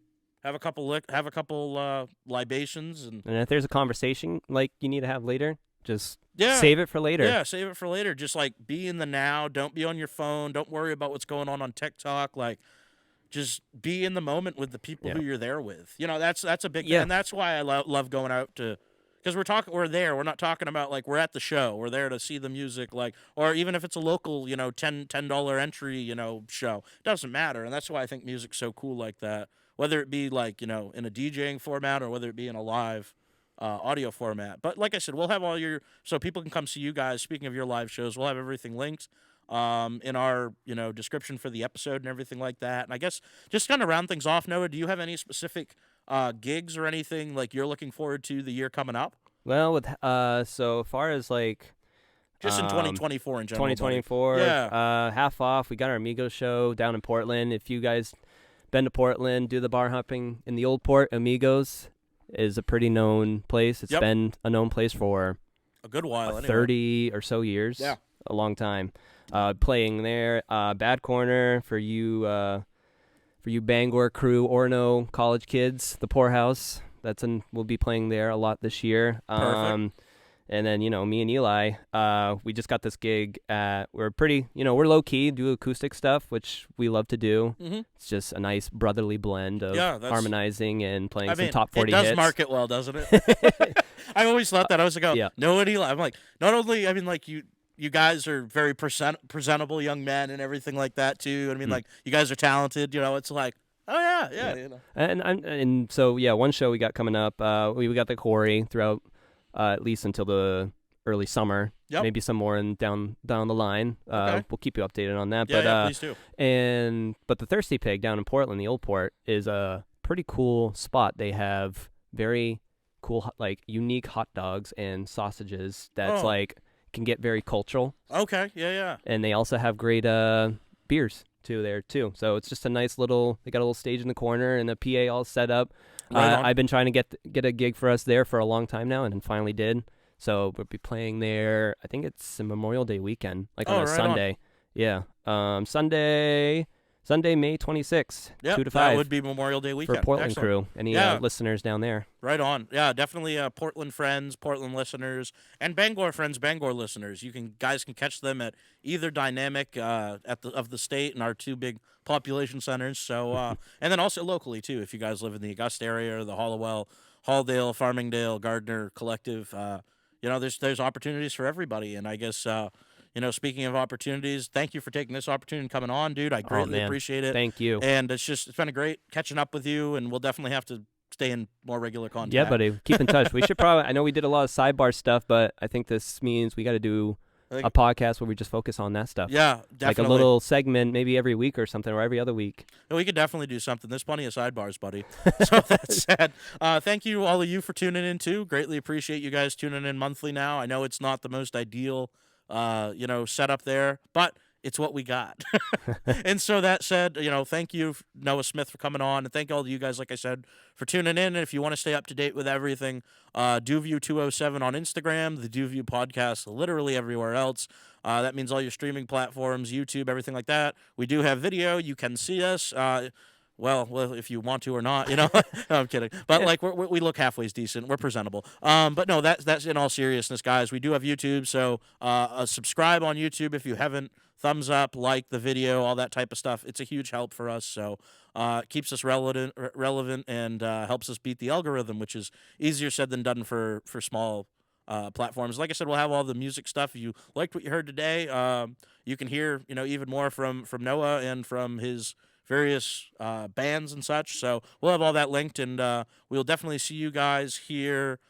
Have a couple libations, and
if there's a conversation like you need to have later, just save it for later.
Yeah, save it for later. Just like be in the now. Don't be on your phone. Don't worry about what's going on TikTok. Like, just be in the moment with the people who you're there with. That's a big thing. And that's why I love going out to, because we're there. We're not talking about like we're at the show. We're there to see the music, like, or even if it's a local, $10 entry, show. It doesn't matter. And that's why I think music's so cool like that. Whether it be like, in a DJing format or whether it be in a live audio format. But like I said, we'll have so people can come see you guys. Speaking of your live shows, we'll have everything linked in our description for the episode and everything like that. And I guess just kind of round things off, Noah, do you have any specific gigs or anything like you're looking forward to the year coming up?
Well, with so far as like
just in 2024 in general.
2024, half off. We got our Amigos show down in Portland. If you guys been to Portland, do the bar hopping in the Old Port, Amigos is a pretty known place. It's been a known place for
a good while,
30 or so years. Yeah, a long time. Playing there, Bad Corner for you Bangor crew, Orono college kids, the Poorhouse. We'll be playing there a lot this year.
Perfect.
And then me and Eli, we just got this gig at. We're pretty, we're low key, do acoustic stuff, which we love to do. Mm-hmm. It's just a nice brotherly blend of harmonizing and playing some top 40 hits.
It does market well, doesn't it? I always thought that. I was like, Noah and Eli. I'm like, not only, I mean, like you guys are very presentable young men and everything like that too. I mean, like you guys are talented. It's like, oh yeah.
And so one show we got coming up. We got the Corey throughout at least until the early summer. Yep. Maybe some more down the line. Okay. We'll keep you updated on that.
Yeah, please do.
But the Thirsty Pig down in Portland, the Old Port, is a pretty cool spot. They have very cool, like unique hot dogs and sausages. That's like. Can get very cultural.
Okay, yeah.
And they also have great beers there too. So it's just a nice little. They got a little stage in the corner and a PA all set up. Right I've been trying to get a gig for us there for a long time now, and then finally did. So we'll be playing there. I think it's a Memorial Day weekend, like on a Sunday. Yeah. Sunday, May 26th,
Yep,
2 to 5.
That would be Memorial Day weekend.
For Portland
Excellent.
crew. Any
Yeah.
listeners down there?
Right on. Yeah, definitely Portland friends, Portland listeners, and Bangor friends, Bangor listeners. Guys can catch them at either dynamic of the state and our two big population centers. So and then also locally too, if you guys live in the Augusta area, or the Hollowell, Halldale, Farmingdale, Gardner Collective. There's opportunities for everybody, and I guess. Speaking of opportunities, thank you for taking this opportunity and coming on, dude. I greatly appreciate it.
Thank you.
And it's been a great catching up with you, and we'll definitely have to stay in more regular contact.
Yeah, buddy. Keep in touch. We should probably, I know we did a lot of sidebar stuff, but I think this means we got to do a podcast where we just focus on that stuff.
Yeah, definitely.
Like a little segment maybe every week or something, or every other week.
We could definitely do something. There's plenty of sidebars, buddy. So that said, thank you, all of you, for tuning in, too. Greatly appreciate you guys tuning in monthly now. I know it's not the most ideal setup there, but it's what we got. And so that said, thank you, Noah Smith, for coming on, and thank all of you guys, like I said, for tuning in. And if you want to stay up to date with everything, DuView 207 on Instagram, the DuView podcast literally everywhere else. That means all your streaming platforms, YouTube, everything like that. We do have video. You can see us. Well, if you want to or not, no, I'm kidding. But like we look halfway decent. We're presentable. But no, that's in all seriousness, guys. We do have YouTube, so subscribe on YouTube if you haven't. Thumbs up, like the video, all that type of stuff. It's a huge help for us. So it keeps us relevant, and helps us beat the algorithm, which is easier said than done for small platforms. Like I said, we'll have all the music stuff. If you liked what you heard today, you can hear even more from Noah and from his various bands and such. So we'll have all that linked, and we'll definitely see you guys here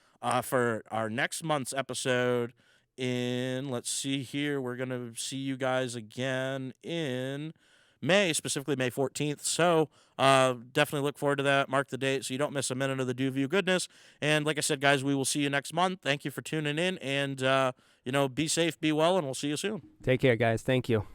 for our next month's episode let's see here, we're going to see you guys again in May, specifically May 14th. So definitely look forward to that. Mark the date so you don't miss a minute of the DuView goodness. And like I said, guys, we will see you next month. Thank you for tuning in, and be safe, be well, and we'll see you soon.
Take care, guys. Thank you.